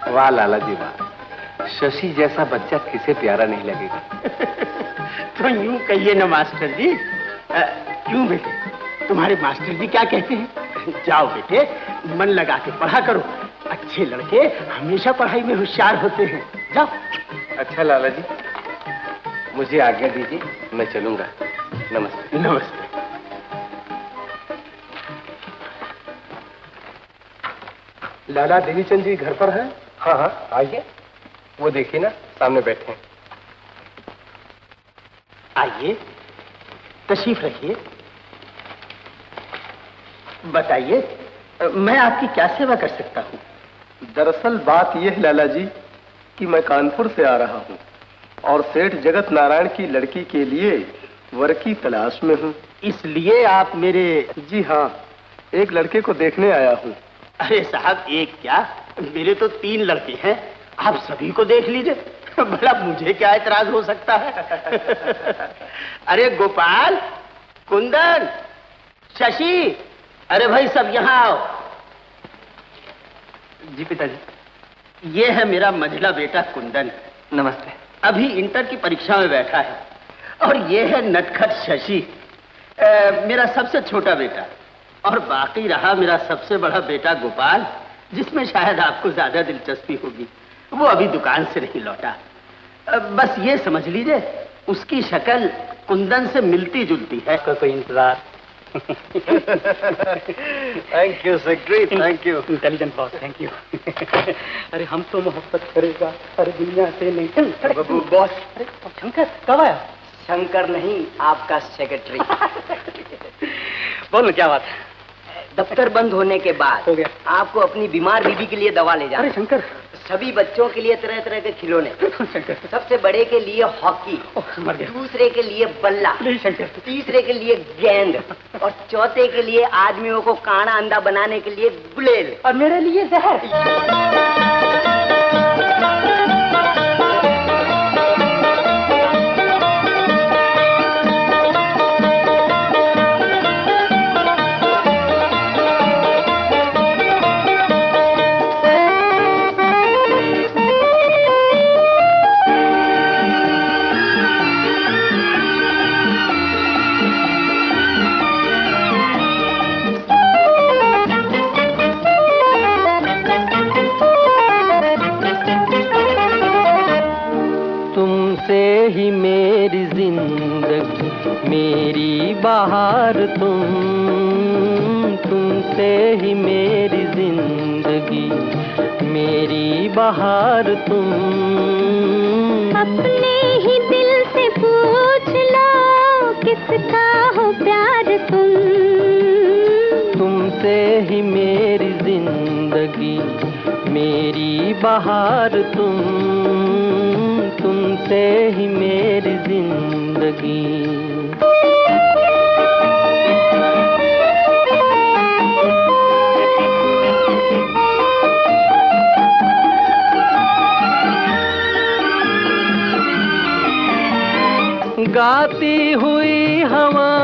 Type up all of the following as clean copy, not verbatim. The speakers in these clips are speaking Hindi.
वाह लाला जी वाह, शशि जैसा बच्चा किसे प्यारा नहीं लगेगा। तो यूं कहिए ना मास्टर जी। क्यों बेटे, तुम्हारे मास्टर जी क्या कहते हैं? जाओ बेटे, मन लगा के पढ़ा करो। अच्छे लड़के हमेशा पढ़ाई में होशियार होते हैं। जाओ। अच्छा लाला जी, मुझे आज्ञा दीजिए, मैं चलूंगा। नमस्ते। नमस्ते। लाला देवीचंद जी घर पर हैं? हाँ हाँ, आइए। वो देखिए ना, सामने बैठे हैं। आइए, तशरीफ रखिए। बताइए, मैं आपकी क्या सेवा कर सकता हूँ? दरअसल बात यह है लाला जी कि मैं कानपुर से आ रहा हूँ और सेठ जगत नारायण की लड़की के लिए वर की तलाश में हूँ। इसलिए आप मेरे? जी हाँ, एक लड़के को देखने आया हूँ। अरे साहब, एक क्या, मेरे तो 3 लड़के हैं, आप सभी को देख लीजिए। भला मुझे क्या एतराज हो सकता है? अरे गोपाल, कुंदन, शशि, अरे भाई सब यहाँ आओ। जी पिताजी। ये है मेरा मंझला बेटा कुंदन। नमस्ते। अभी इंटर की परीक्षा में बैठा है। और ये है नटखट शशि, मेरा सबसे छोटा बेटा। और बाकी रहा मेरा सबसे बड़ा बेटा गोपाल, जिसमें शायद आपको ज्यादा दिलचस्पी होगी। वो अभी दुकान से नहीं लौटा। बस ये समझ लीजिए, उसकी शक्ल कुंदन से मिलती जुलती है। कोई इंतजार। Thank you secretary, thank you. Intelligent boss, thank you. अरे हम तो मोहब्बत करेगा हर दुनिया से नहीं। बाबू बॉस। अरे शंकर कब आया? शंकर नहीं, आपका सेक्रेटरी। बोलो क्या बात है? दफ्तर बंद होने के बाद हो गया। आपको अपनी बीमार बीबी के लिए दवा ले जाना। अरे शंकर, सभी बच्चों के लिए तरह तरह के खिलौने। सबसे बड़े के लिए हॉकी, मर गया। दूसरे के लिए बल्ला, शंकर, तीसरे के लिए गेंद, और चौथे के लिए आदमियों को काना अंधा बनाने के लिए गुलेल, और मेरे लिए जहर। ही मेरी जिंदगी, मेरी बहार तुमसे ही मेरी जिंदगी, मेरी बहार तुम। अपने ही दिल से पूछ लो किसका हो प्यार तुमसे ही मेरी जिंदगी, मेरी बहार तुमसे ही मेरी जिंदगी। गाती हुई हवा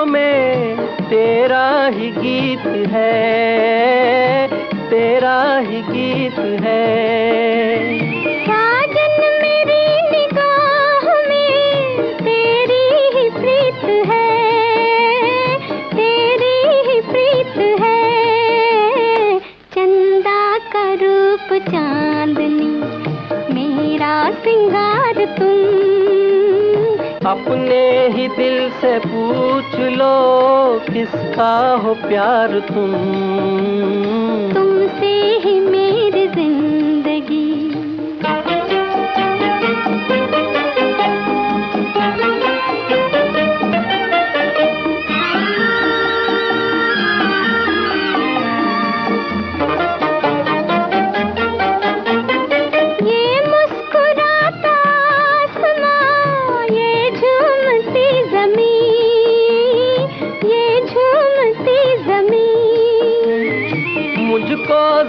में तेरा ही गीत है, तेरा ही गीत है। साजन मेरी निगाह में तेरी ही प्रीत है, तेरी ही प्रीत है। चंदा का रूप चांदनी, मेरा सिंगार तुम। अपने ही दिल से पूछ लो किसका हो प्यार तुमसे ही मेरी जिंदगी।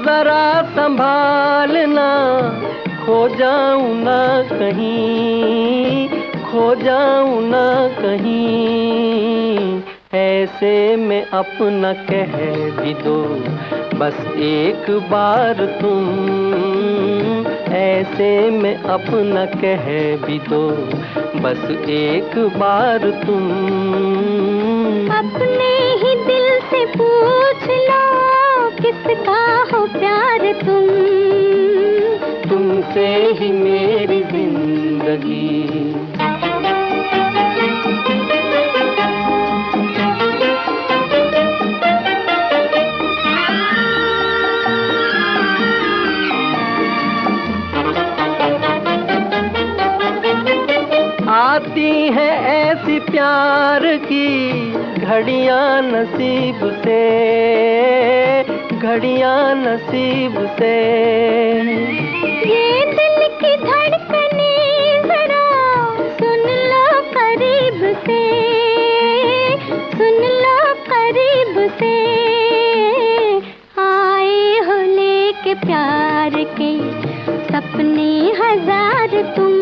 जरा संभालना, खो जाऊं ना कहीं, खो जाऊं ना कहीं। ऐसे में अपना कह भी दो बस एक बार तुम। से मैं अपना कह भी दो बस एक बार तुम। अपने ही दिल से पूछ लो किसका हो प्यार तुम। तुमसे ही मेरी जिंदगी। आती है ऐसी प्यार की घड़ियां नसीब से, घड़ियां नसीब से। ये दिल की धड़कने जरा सुन लो करीब से, सुन लो करीब से। आए हो लेके प्यार के सपने हजार तुम।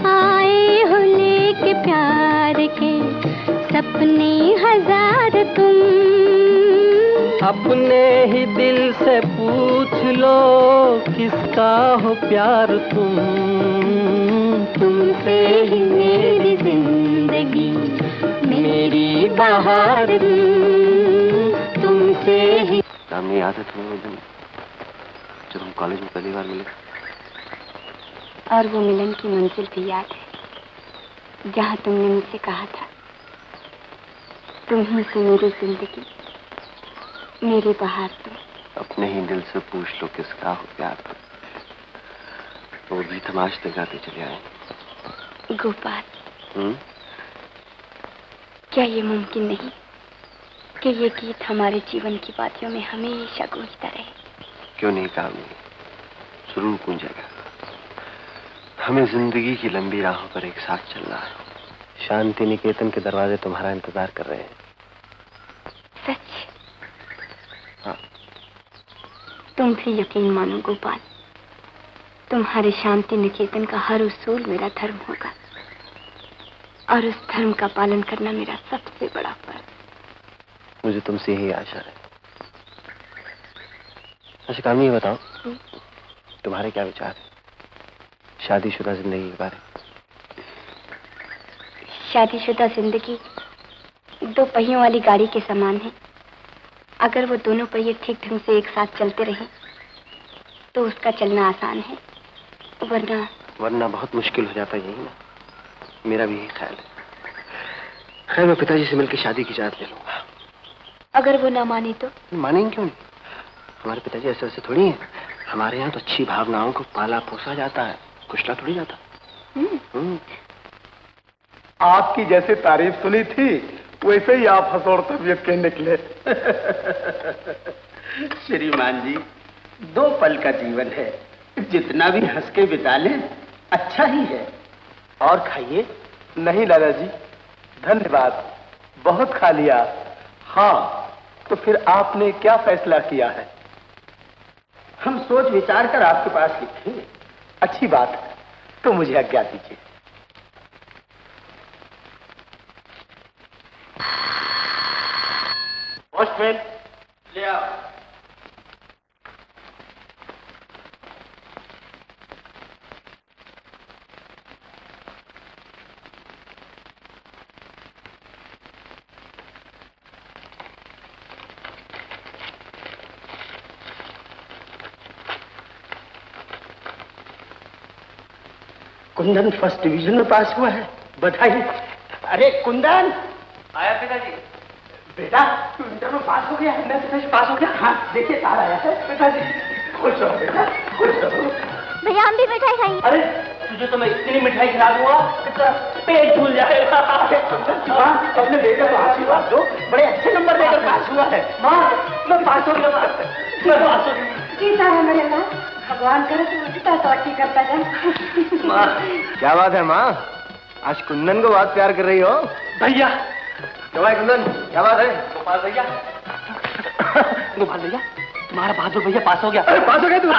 आए हो लेके प्यार के सपने हजार तुम। अपने ही दिल से पूछ लो किसका हो प्यार तुम। तुमसे ही मेरी जिंदगी मेरी बहार तुमसे ही। सामने याद है तुम्हें वो दिन जब हम कॉलेज में पहली बार मिले? और वो मिलन की मंजिल भी याद है जहाँ तुमने मुझसे कहा था तुम्हीं से मेरी जिंदगी मेरी बहार तुम। अपने ही दिल से पूछ लो किसका हो प्यार तुम। वो गीत हम आज तक गाते चले आए। गोपाल, क्या ये मुमकिन नहीं कि ये गीत हमारे जीवन की बातियों में हमेशा गूंजता रहे? क्यों नहीं कामनी, जरूर गूंजेगा। हमें जिंदगी की लंबी राहों पर एक साथ चलना है। शांति निकेतन के दरवाजे तुम्हारा इंतजार कर रहे हैं। सच? हाँ। तुम भी यकीन मानो गोपाल, तुम्हारे शांति निकेतन का हर उसूल मेरा धर्म होगा और उस धर्म का पालन करना मेरा सबसे बड़ा फर्ज। मुझे तुमसे यही आशा है। अच्छा कामनी, ये बताओ तुम्हारे क्या विचार है शादीशुदा जिंदगी के बारे में? शादीशुदा जिंदगी दो पहियों वाली गाड़ी के समान है। अगर वो दोनों पहिए ठीक ढंग से एक साथ चलते रहें तो उसका चलना आसान है, वरना बहुत मुश्किल हो जाता है। यही ना, मेरा भी यही ख्याल है। खैर, मैं पिताजी से मिलकर शादी की इजाजत ले लूंगा। अगर वो ना माने तो? मानेंगे क्यों नहीं, हमारे पिताजी ऐसे वैसे थोड़ी हैं। हमारे यहाँ तो अच्छी भावनाओं को पाला पोसा जाता है, कुचला थोड़ी जाता। आपकी जैसे तारीफ सुनी थी वैसे ही आप हंसौड़ तबीयत के निकले। श्रीमान जी, दो पल का जीवन है, जितना भी हंस के बिता लें अच्छा ही है। और खाइए। नहीं लाला जी, धन्यवाद, बहुत खा लिया। हाँ, तो फिर आपने क्या फैसला किया है? हम सोच विचार कर आपके पास लिखेंगे। अच्छी बात है, तो मुझे आज्ञा दीजिए। पोस्टमैन, ले आओ। कुंदन फर्स्ट डिवीजन में पास हुआ है, बधाई। अरे कुंदन! आया पिताजी। बेटा, तू इंटर में पास हो गया है? मैं पिताजी पास हो गया। हाँ, देखिए तार आया है। पिताजी खुश रहो बेटा, खुश रहो। भैया हम भी मिठाई खाएंगे। अरे तुझे तो मैं इतनी मिठाई खिला दूंगा पेट फूल जाएगा। माँ, अपने बेटे को आशीर्वाद दो, बड़े अच्छे नंबर लेकर पास हुआ है। माँ, मैं पास हो गया। मैं पास हो गया। जीता है मेरे माँ, भगवान करे तो जितना तरक्की करता जाए। माँ, क्या बात है माँ, आज कुंदन को बहुत प्यार कर रही हो? भैया, भाई कुंदन, क्या बात है? गोपाल भैया, गोपाल भैया, तुम्हारा बहादुर भैया पास हो गया। अरे पास हो गया तू?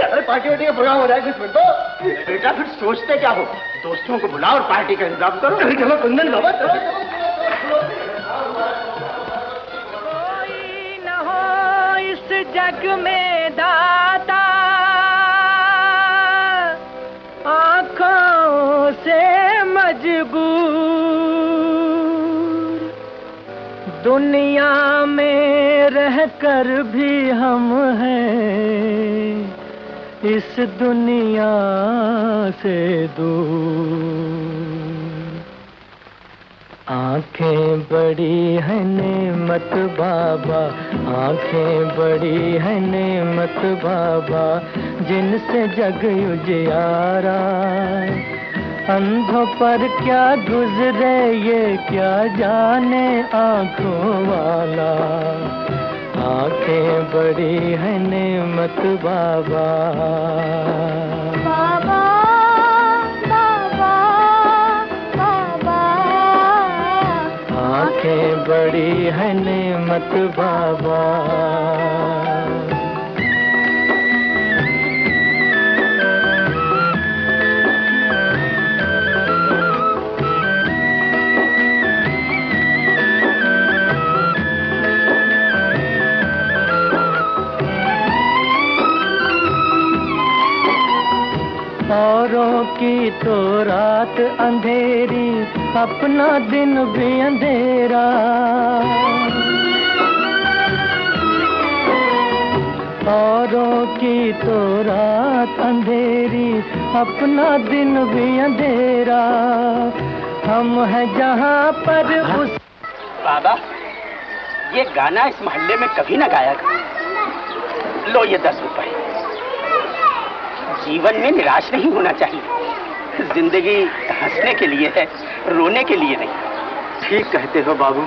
अरे पार्टी वार्टी का प्रोग्राम हो जाएगा इसमें तो। बेटा फिर सोचते क्या हो, दोस्तों को बुलाओ और पार्टी का इंतजाम करो। चलो कुंदन बाबा, चलो। कोई न हो इस जग में दाता दुनिया में रहकर भी हम हैं इस दुनिया से दूर। आंखें बड़ी है नेमत बाबा, आंखें बड़ी है नेमत बाबा, जिनसे जग उजियारा। अंधों पर क्या गुजरे ये क्या जाने आंखों वाला। आंखें बड़ी है नेमत बाबा। बाबा बाबा बाबा, आंखें बड़ी है नेमत बाबा। औरों की तो रात अंधेरी, अपना दिन भी अंधेरा। औरों की तो रात अंधेरी, अपना दिन भी अंधेरा। हम हैं जहाँ पर उस। बाबा, ये गाना इस मोहल्ले में कभी ना गाया था। लो ये 10 रुपए। जीवन में निराश नहीं होना चाहिए। जिंदगी हंसने के लिए है, रोने के लिए नहीं। ठीक कहते हो बाबू,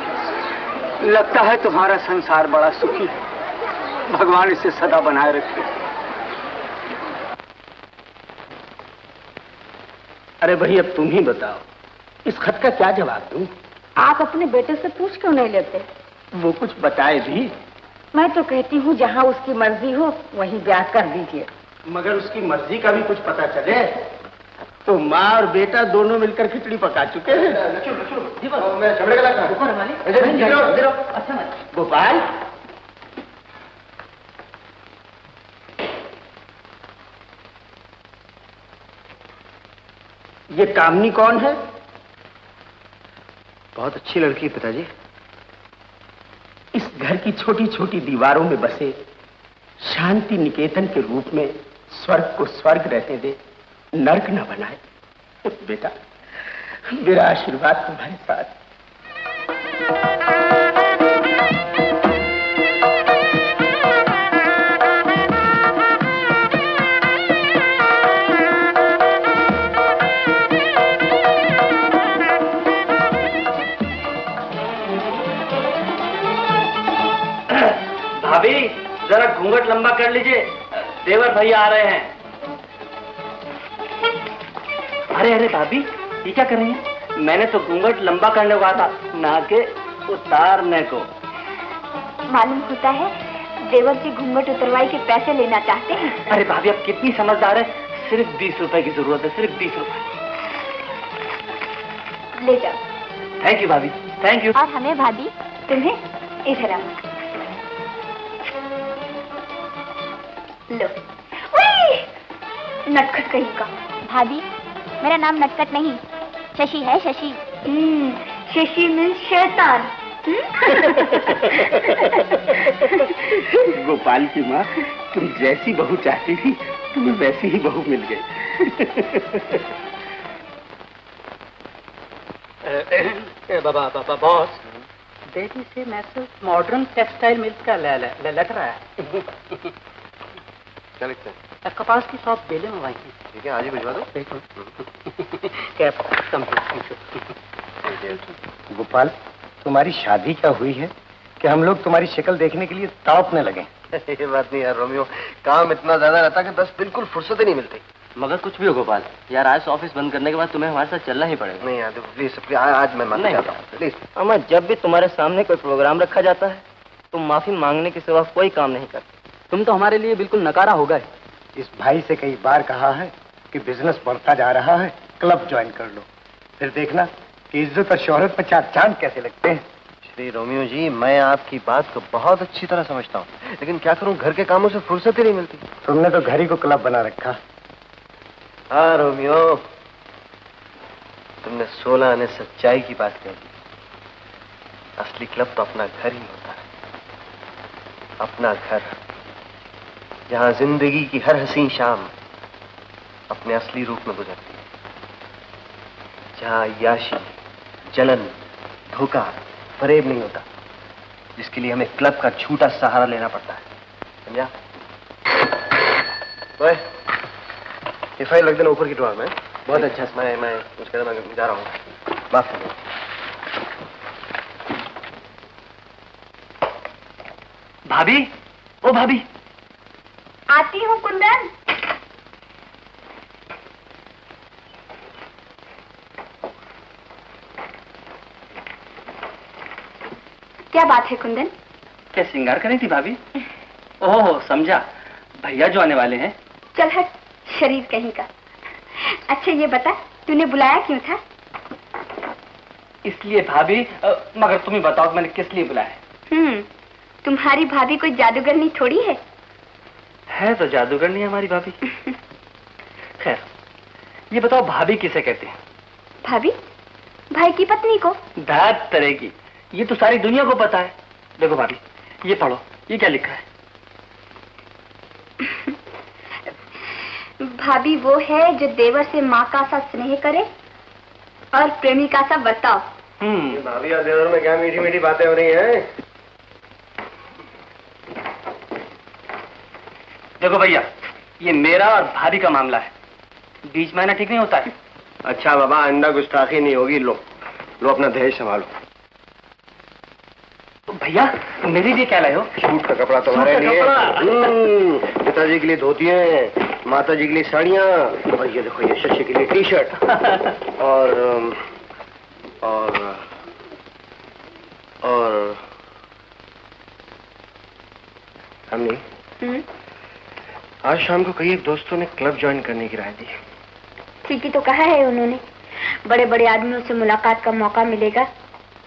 लगता है तुम्हारा संसार बड़ा सुखी है। भगवान इसे सदा बनाए रखे। अरे भाई, अब तुम ही बताओ, इस खत का क्या जवाब दूं? आप अपने बेटे से पूछ क्यों नहीं लेते? वो कुछ बताए भी। मैं तो कहती हूँ जहाँ उसकी मर्जी हो वहीं ब्याह कर दीजिए। मगर उसकी मर्जी का भी कुछ पता चले तो माँ और बेटा दोनों मिलकर खिचड़ी पका चुके हैं। गोपाल, ये कामनी कौन है? बहुत अच्छी लड़की है पिताजी। इस घर की छोटी छोटी दीवारों में बसे शांति निकेतन के रूप में स्वर्ग को स्वर्ग रहने दे, नर्क न बनाए। बेटा, मेरा आशीर्वाद तुम्हारे साथ। भाभी, जरा घूंघट लंबा कर लीजिए, देवर भैया आ रहे हैं। अरे अरे भाभी, ये क्या कर रही हैं? मैंने तो घूंघट लंबा करने को कहा था, ना के उतारने को। मालूम होता है देवर जी घूंघट उतरवाई के पैसे लेना चाहते हैं। अरे भाभी, अब कितनी समझदार है। सिर्फ 20 रुपए की जरूरत है, सिर्फ 20 रुपए। ले जाओ। थैंक यू भाभी, थैंक यू। और हमें भाभी, तुम्हें इधर आओ। लो। नटखट कहीं का। भाभी मेरा नाम नटखट नहीं शशि है, शशि। शशि मीन्स शैतान। गोपाल की माँ, तुम जैसी बहू चाहती थी तुम्हें वैसी ही बहू मिल गई। बाबा बॉस, दिल्ली से मैसेज मॉडर्न टेक्सटाइल मिल्स का लेटर आया। क्या लिखते हैं? कपास की शॉप बेले में वहीं। ठीक है, आज ही भिजवा दो। गोपाल, तुम्हारी शादी क्या हुई है कि हम लोग तुम्हारी शक्ल देखने के लिए तड़पने लगे? ये बात नहीं यार रोमियो, काम इतना ज्यादा रहता कि बस बिल्कुल फुर्सत ही नहीं मिलती। मगर कुछ भी हो गोपाल, यार आज ऑफिस बंद करने के बाद तुम्हें हमारे साथ चलना ही पड़ेगा। नहीं यार प्लीज, आज मैं माफी चाहता हूँ प्लीज। अम्मा, जब भी तुम्हारे सामने कोई प्रोग्राम रखा जाता है तुम माफी मांगने के सिवा कोई काम नहीं करते। तुम तो हमारे लिए बिल्कुल नकारा हो गए। इस भाई से कई बार कहा है कि बिजनेस बढ़ता जा रहा है, क्लब ज्वाइन कर लो, फिर देखना कि इज्जत और शोहरत में चार चांद कैसे लगते हैं। श्री रोमियो जी, मैं आपकी बात को बहुत अच्छी तरह समझता हूँ, लेकिन क्या करूँ, घर के कामों से फुर्सत ही नहीं मिलती। तुमने तो घर ही को क्लब बना रखा। हाँ रोमियो, तुमने 16 आने सच्चाई की बात कही। असली क्लब तो अपना घर ही होता है, अपना घर, जहां जिंदगी की हर हसीन शाम अपने असली रूप में गुजरती है, जहां याशी, जलन, धोखा, फरेब नहीं होता, जिसके लिए हमें क्लब का झूठा सहारा लेना पड़ता है, समझा? ओए, ये फाइल रख देना ऊपर की ड्रॉर में। बहुत अच्छा। मैं उसके बाद मैं जा रहा हूँ, माफ कर दो। भाभी, ओ भाभी। आती हूँ कुंदन। क्या बात है कुंदन? क्या श्रृंगार करी थी भाभी? ओह समझा, भैया जो आने वाले हैं। चल हट, शरीर कहीं का। अच्छा ये बता, तूने बुलाया क्यों था? इसलिए भाभी, मगर तुम ही बताओ मैंने किस लिए बुलाया? तुम्हारी भाभी कोई जादूगरनी थोड़ी है। है तो जादूगरनी है हमारी भाभी। खैर, ये बताओ भाभी किसे कहते हैं? भाभी? भाई की पत्नी को। दाद तरह की, ये तो सारी दुनिया को पता है। देखो भाभी, ये पढ़ो, ये क्या लिखा है? भाभी वो है जो देवर से माँ का सा स्नेह करे और प्रेमिका सा बर्ताव। भाभी और देवर में क्या मीठी मीठी बातें हो रही हैं? देखो भैया, ये मेरा और भाभी का मामला है, बीच में आना ठीक नहीं होता है। अच्छा बाबा, अंडा गुस्ताखी नहीं होगी। लो अपना दहेज संभालो। तो भैया मेरे लिए क्या लाए हो? सूट का कपड़ा तुम्हारे लिए, पिताजी के लिए धोतियां, माता जी के लिए साड़ियां, और ये देखो ये शशि के लिए टी शर्ट और हमने आज शाम को कई दोस्तों ने क्लब ज्वाइन करने की राय दी। ठीक ही तो कहा है उन्होंने, बड़े बड़े आदमियों से मुलाकात का मौका मिलेगा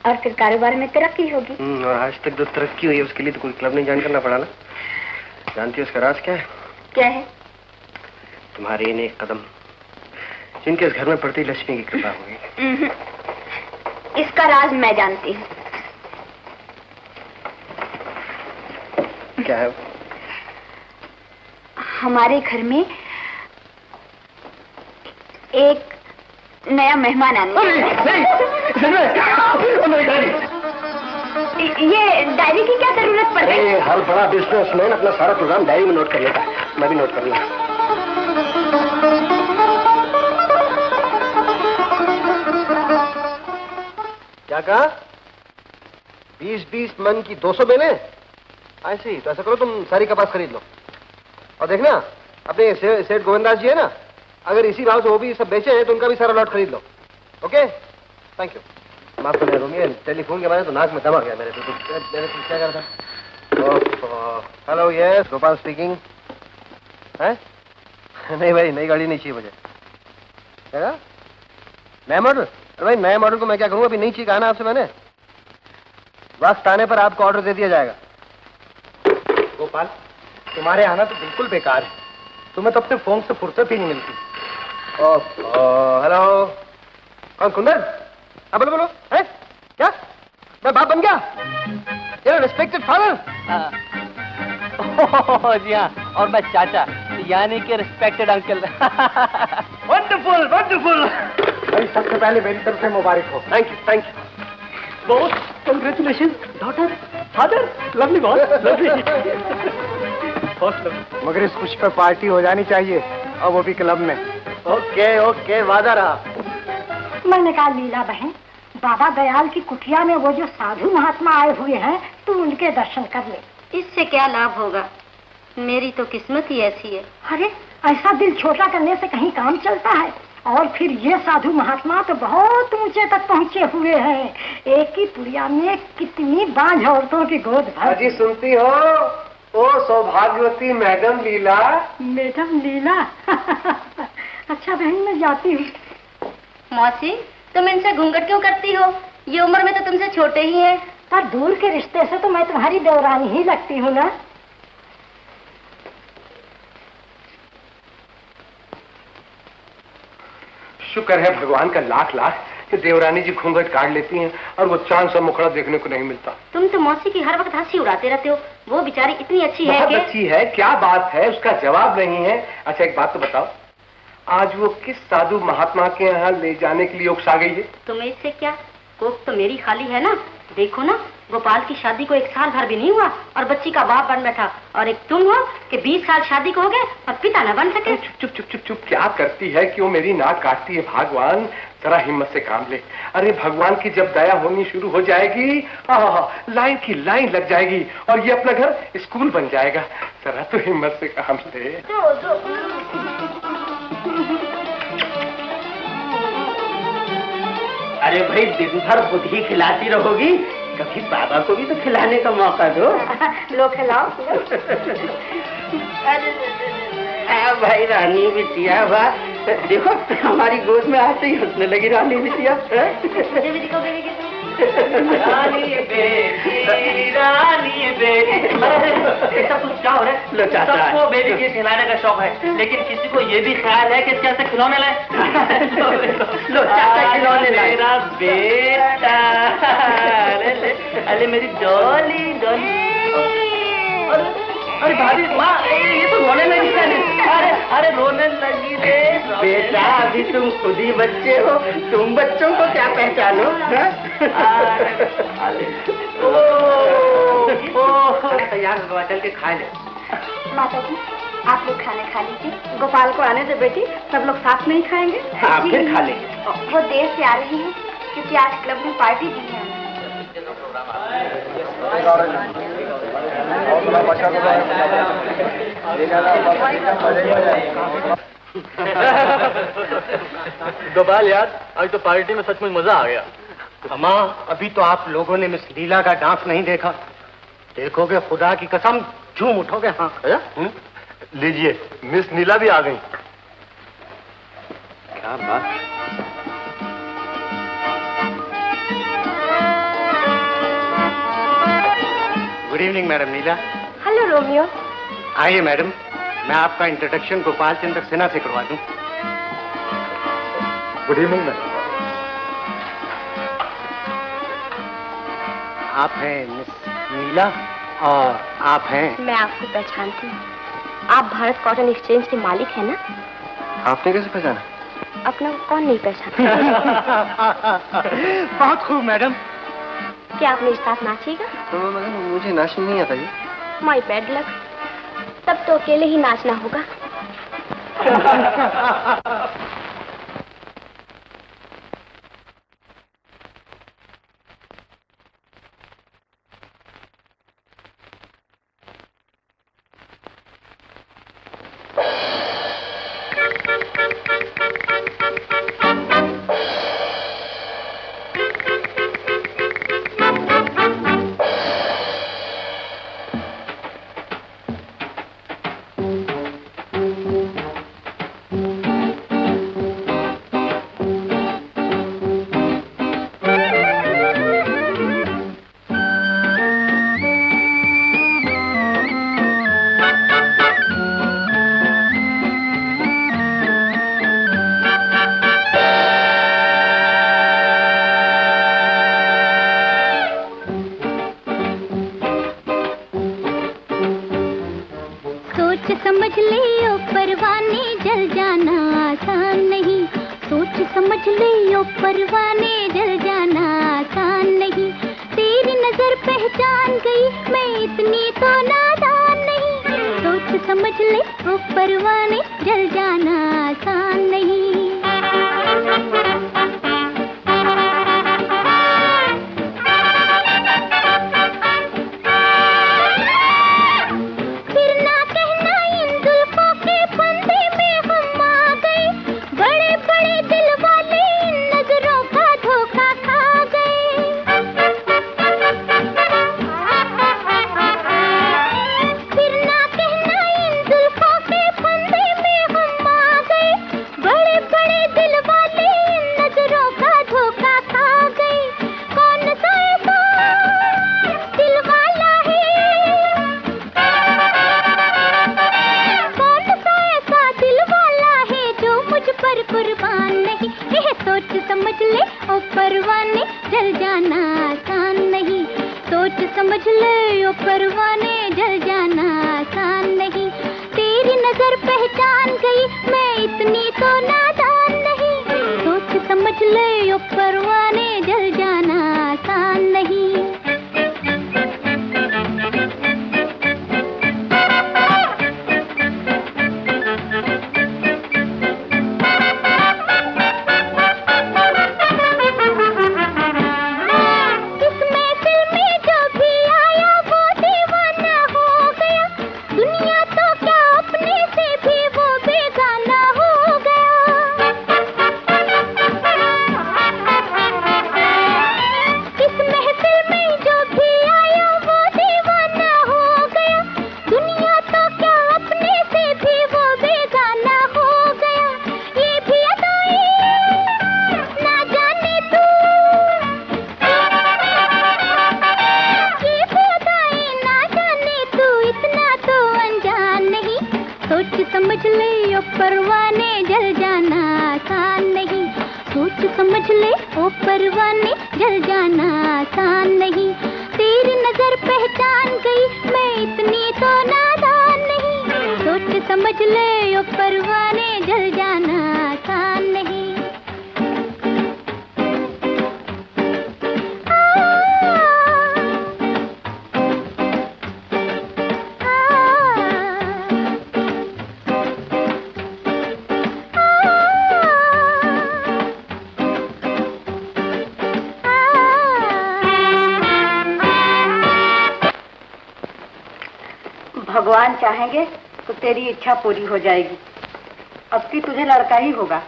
और फिर कारोबार में तरक्की होगी। और आज तक जो तरक्की हुई है उसके लिए तो कोई क्लब नहीं ज्वाइन करना पड़ा ना। जानती हो उसका राज क्या है? क्या है? तुम्हारे इन एक कदम, जिनके इस घर में पड़ती लक्ष्मी की कृपा होगी। इसका राज मैं जानती हूँ। क्या है? हमारे घर में एक नया मेहमान आने ये डायरी की क्या जरूरत पड़ रही है? हर बड़ा बिजनेसमैन अपना सारा प्रोग्राम डायरी में नोट कर लेता है, मैं भी नोट कर लूँ। क्या कहा? 20-20 मन की 200 बेलें? ऐसे ही तो ऐसा करो, तुम सारी कपास खरीद लो और देखना अपने सेठ गोविंदास जी है ना, अगर इसी भाव से वो भी सब बेचे हैं तो उनका भी सारा लॉट खरीद लो। Okay, thank you. माफ करने दूंगी, टेलीफोन के बारे में तो नाक में दम आ गया मेरे तो क्या करता? Hello, yes, Gopal speaking. है? नहीं भाई, नई गाड़ी नहीं चाहिए मुझे। क्या? नया मॉडल? अरे भाई नए मॉडल को मैं क्या करूँ, अभी नहीं चाहिए कहा ना आपसे मैंने। वक्त आने पर आपको ऑर्डर दे दिया जाएगा। गोपाल, तुम्हारे आना तो बिल्कुल बेकार है, तुम्हें तो अपने फोन से फुर्सत ही नहीं मिलती। हेलो, कौन? कुंदन? अब बोलो बोलो, है क्या? मैं बाप बन गया? ये रिस्पेक्टेड फादर। जी हाँ, और मैं चाचा, यानी कि रिस्पेक्टेड अंकल। Wonderful wonderful. भाई सबसे पहले मेरी तरफ से मुबारक हो। Thank you thank you. Boss, congratulation. Daughter, father, lovely boss, lovely. मगर इस खुशी पर पार्टी हो जानी चाहिए, और वो भी क्लब में। ओके ओके, वादा रहा। मैंने कहा लीला बहन, बाबा दयाल की कुटिया में वो जो साधु महात्मा आए हुए हैं, तू उनके दर्शन कर ले। इससे क्या लाभ होगा, मेरी तो किस्मत ही ऐसी है। अरे ऐसा दिल छोटा करने से कहीं काम चलता है? और फिर ये साधु महात्मा तो बहुत ऊंचे तक पहुँचे हुए हैं, एक ही पुड़िया में कितनी बांझ औरतों की गोद भर। जी सुनती हो, ओ सौभाग्यवती मैडम लीला। मैडम लीला? अच्छा बहन, मैं जाती हूँ। मौसी, तुम इनसे घूंघट क्यों करती हो? ये उम्र में तो तुमसे छोटे ही हैं। पर दूर के रिश्ते से तो मैं तुम्हारी देवरानी ही लगती हूँ ना। शुक्र है भगवान का लाख लाख कि देवरानी जी घूंघट काट लेती हैं और वो चांद सा मुखड़ा देखने को नहीं मिलता। तुम तो मौसी की हर वक्त हंसी उड़ाते रहते हो। वो बेचारी इतनी अच्छी है बहुत कि... अच्छी है, क्या बात है, उसका जवाब नहीं है। अच्छा एक बात तो बताओ, आज वो किस साधु महात्मा के यहाँ ले जाने के लिए उकसा गई है? तुम्हें इससे क्या, कोख तो मेरी खाली है ना। देखो ना, गोपाल की शादी को 1 साल भर भी नहीं हुआ और बच्ची का बाप बन बैठा, और एक तुम हो कि 20 साल शादी को हो गए और पिता न बन सके। चुप चुप चुप चुप चुप, क्या करती है, क्यों मेरी नाक काटती है? भगवान जरा हिम्मत से काम ले। अरे भगवान की जब दया होनी शुरू हो जाएगी, लाइन की लाइन लग जाएगी और ये अपना घर स्कूल बन जाएगा। जरा तो हिम्मत से काम ले। अरे भाई दिन भर बुद्धि खिलाती रहोगी, कभी बाबा को भी तो खिलाने का मौका दो। लो खिलाओ। भाई रानी बिटिया, वाह, देखो हमारी गोद में आते ही हंसने लगी रानी बिटिया। मुझे भी दिखाओ बेबी के रानी बेटी, रानी बेटी। सब कुछ क्या हो रहा है? लो चाचा, सबको बेबी के खिलाने का शौक है, लेकिन किसी को ये भी ख्याल है कि इसके हाथ से खिलौने लाए। लो चाचा खिलौने लाए। मेरा बेटा, अरे मेरी डॉली डॉली। अरे भाभी, माँ ये तो रोने लगी। अरे रोने लगी रे बेटा, अभी तुम खुद ही बच्चे हो, तुम बच्चों को क्या पहचानो? तैयार हो, चल के खा ले। माता जी, आप लोग खाने खा लीजिए। गोपाल को आने दे बेटी, सब लोग साथ में ही खाएंगे। हाँ, फिर खा लेंगे। वो देर से आ रही है क्योंकि आज क्लब में पार्टी दी है। गोपाल यार, आज तो पार्टी में सचमुच मजा आ गया। अम्मा, अभी तो आप लोगों ने मिस लीला का डांस नहीं देखा। देखोगे खुदा की कसम झूम उठोगे। हाँ लीजिए, मिस नीला भी आ गई। क्या बात। Good evening madam Neela. Hello Romeo. आइए मैडम, मैं आपका इंट्रोडक्शन गोपाल चंद्र सिन्हा से करवा दूं। Good evening madam. आप हैं मिस नीला और आप हैं... मैं आपको पहचानती हूँ। आप भारत कॉटन एक्सचेंज के मालिक हैं ना? आपने कैसे पहचाना? अपना कौन नहीं पहचानता। बहुत खूब मैडम। क्या आप मेरे साथ नाचिएगा? तो मुझे नाचना नहीं आता जी। माय बैड लक, तब तो अकेले ही नाचना होगा। ले ओ परवाने, जल जाना आसान नहीं। सोच समझ ले ओ परवाने, जल जाना आसान नहीं। तेरी नजर पहचान गई, मैं इतनी तो नादान नहीं। सोच समझ ले ओ परवाने, जल जाना आसान नहीं। भगवान चाहेंगे तो तेरी इच्छा पूरी हो जाएगी। अब की तुझे लड़का ही होगा।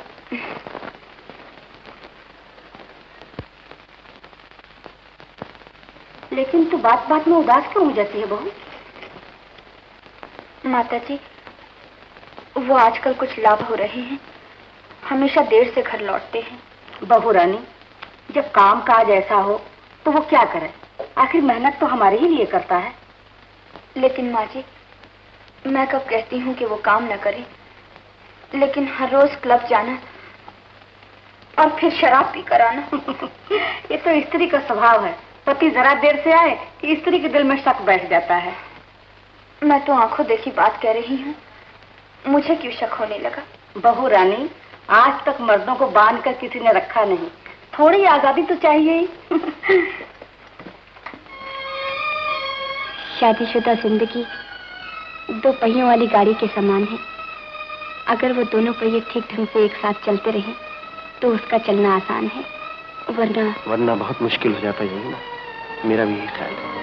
लेकिन तू बात बात में उदास क्यों हो जाती है बहू? माता जी, वो आजकल कुछ लाभ हो रहे हैं, हमेशा देर से घर लौटते हैं। बहू रानी, जब काम काज ऐसा हो तो वो क्या करे? आखिर मेहनत तो हमारे ही लिए करता है। लेकिन माँ जी, मैं कब कहती हूँ कि वो काम न करे, लेकिन हर रोज क्लब जाना और फिर शराब पी कर आना। ये तो स्त्री का स्वभाव है। पति जरा देर से आए कि स्त्री के दिल में शक बैठ जाता है। मैं तो आंखों देखी बात कह रही हूँ, मुझे क्यों शक होने लगा? बहू रानी, आज तक मर्दों को बांध कर किसी ने रखा नहीं, थोड़ी आजादी तो चाहिए ही। शादीशुदा जिंदगी दो पहियों वाली गाड़ी के समान है। अगर वो दोनों पहिए ठीक ढंग से एक साथ चलते रहे तो उसका चलना आसान है, वरना बहुत मुश्किल हो जाता है ना। मेरा भी यही ख्याल है।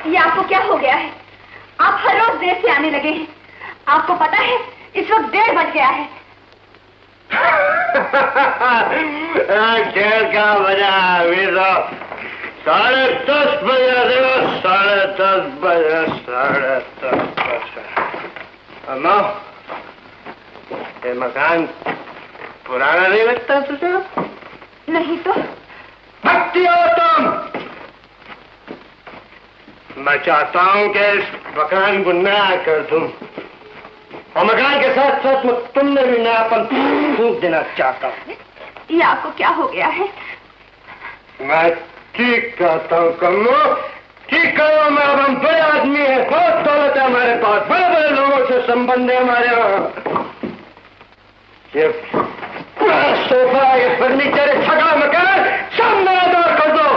ये आपको क्या हो गया है? आप हर रोज देर से आने लगे हैं। आपको पता है इस वक्त 1:30 बज गया है। खेल का बजा अभी तो 10:30 बजे, देखो 10:30 बजे, 10:30 बजे। अम्मा, ये मकान पुराना नहीं लगता तुझे? नहीं तो भक्ति हो तुम। मैं चाहता हूं कि इस मकान को नया कर दूं, और मकान के साथ साथ मैं तुमने भी नयापन फूंक देना चाहता हूं। ये आपको क्या हो गया है? मैं ठीक कहता हूं कम्मो, ठीक कहो। मैं अब हम बड़े आदमी है, बहुत दौलत है हमारे पास, बड़े बड़े लोगों से संबंध है हमारे यहाँ। ये पूरा सोफा, ये फर्नीचर, ये छकड़ा मकान सब नया दौर कर दो।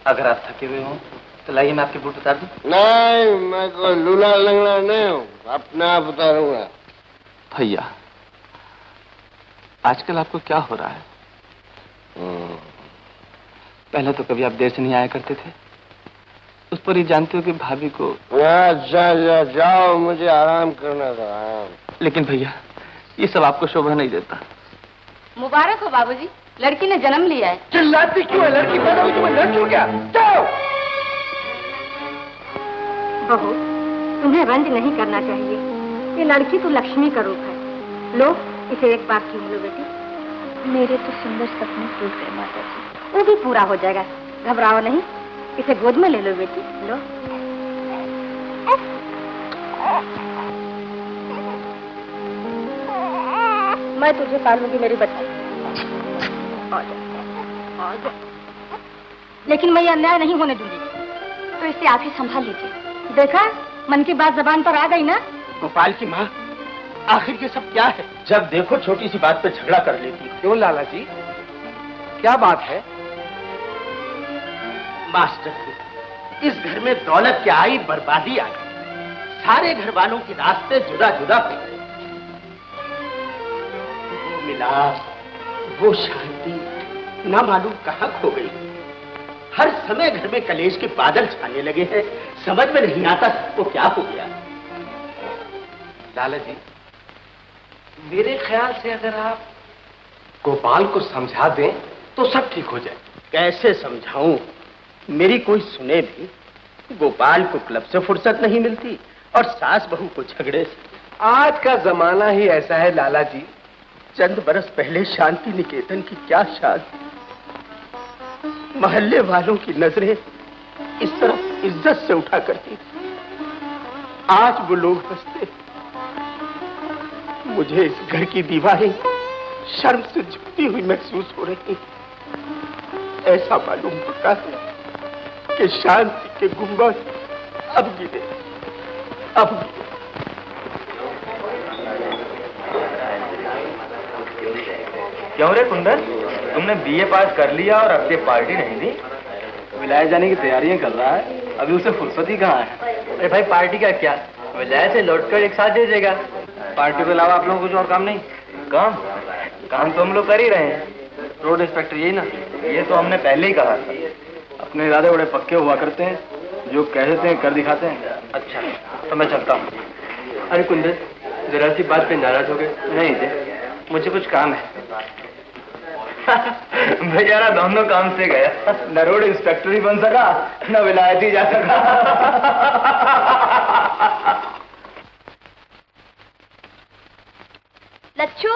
अगर आप थके हुए हो तो लाइए मैं आपके बूट उतार दूं। नहीं, मैं कोई लूला लंगड़ा नहीं हूँ, अपने आप उतारूंगा। भैया, आजकल आपको क्या हो रहा है? पहले तो कभी आप देर से नहीं आया करते थे, उस पर ही जानते हो कि भाभी को। जाओ, मुझे आराम करना था। लेकिन भैया, ये सब आपको शोभा नहीं देता। मुबारक हो बाबूजी, लड़की ने जन्म लिया है। चिल्लाती क्यों है? लड़की पैदा हुई, तुम्हें लड़की हो क्या? जाओ। बहू, तुम्हें रंज नहीं करना चाहिए। ये लड़की तो लक्ष्मी का रूप है। लो, इसे एक बार छू लो बेटी। मेरे तो सुंदर सपने टूट गए माता जी। वो भी पूरा हो जाएगा। घबराओ नहीं, इसे गोद में ले लो बेटी, लो। मैं तुझे पालूंगी मेरी बच्ची। आजा। लेकिन मैं ये अन्याय नहीं होने दूंगी। तो इसे आप ही संभाल लीजिए। देखा, मन की बात जबान पर आ गई ना। गोपाल की माँ, आखिर ये सब क्या है? जब देखो छोटी सी बात पे झगड़ा कर लेती। क्यों लाला जी, क्या बात है? मास्टर जी, इस घर में दौलत क्या आई, बर्बादी आ गई। सारे घर वालों के रास्ते जुदा जुदा हो गए। वो मिलाप, वो शांति ना मालूम कहाँ खो गई। हर समय घर में कलेश के बादल छाने लगे हैं। समझ में नहीं आता वो क्या हो गया। लाला जी, मेरे ख्याल से अगर आप गोपाल को समझा दें तो सब ठीक हो जाए। कैसे समझाऊं? मेरी कोई सुने भी। गोपाल को क्लब से फुर्सत नहीं मिलती और सास बहू को झगड़े से। आज का जमाना ही ऐसा है लाला जी। चंद बरस पहले शांति निकेतन की क्या शान, मोहल्ले वालों की नजरें इस तरफ इज्जत से उठा करती थी। आज वो लोग हंसते। मुझे इस घर की दीवारें शर्म से झुकती हुई महसूस हो रही। ऐसा मालूम होता है कि शांति के गुंबद अब गिरे, अब गिरे। क्यों रे कुंदन, तुमने बीए पास कर लिया और अब ये पार्टी नहीं दी? विलायत जाने की तैयारियां कर रहा है, अभी उसे फुर्सत ही कहाँ है। अरे भाई पार्टी का क्या, विलायत से लौटकर एक साथ दे देगा। पार्टी के अलावा आप लोगों को कुछ और काम नहीं? काम तो हम लोग कर ही रहे हैं। रोड इंस्पेक्टर यही ना? ये तो हमने पहले ही कहा था। अपने इरादे बड़े पक्के हुआ करते हैं, जो कह देते हैं कर दिखाते हैं। अच्छा, तो मैं चलता हूँ। अरे कुंदन, जरा सी बात पे नाराज हो गए? नहीं थे, मुझे कुछ काम है। बेचारा दोनों काम से गया, न रोड इंस्पेक्टर ही बन सका, न विलायत ही जा सका। लच्छू,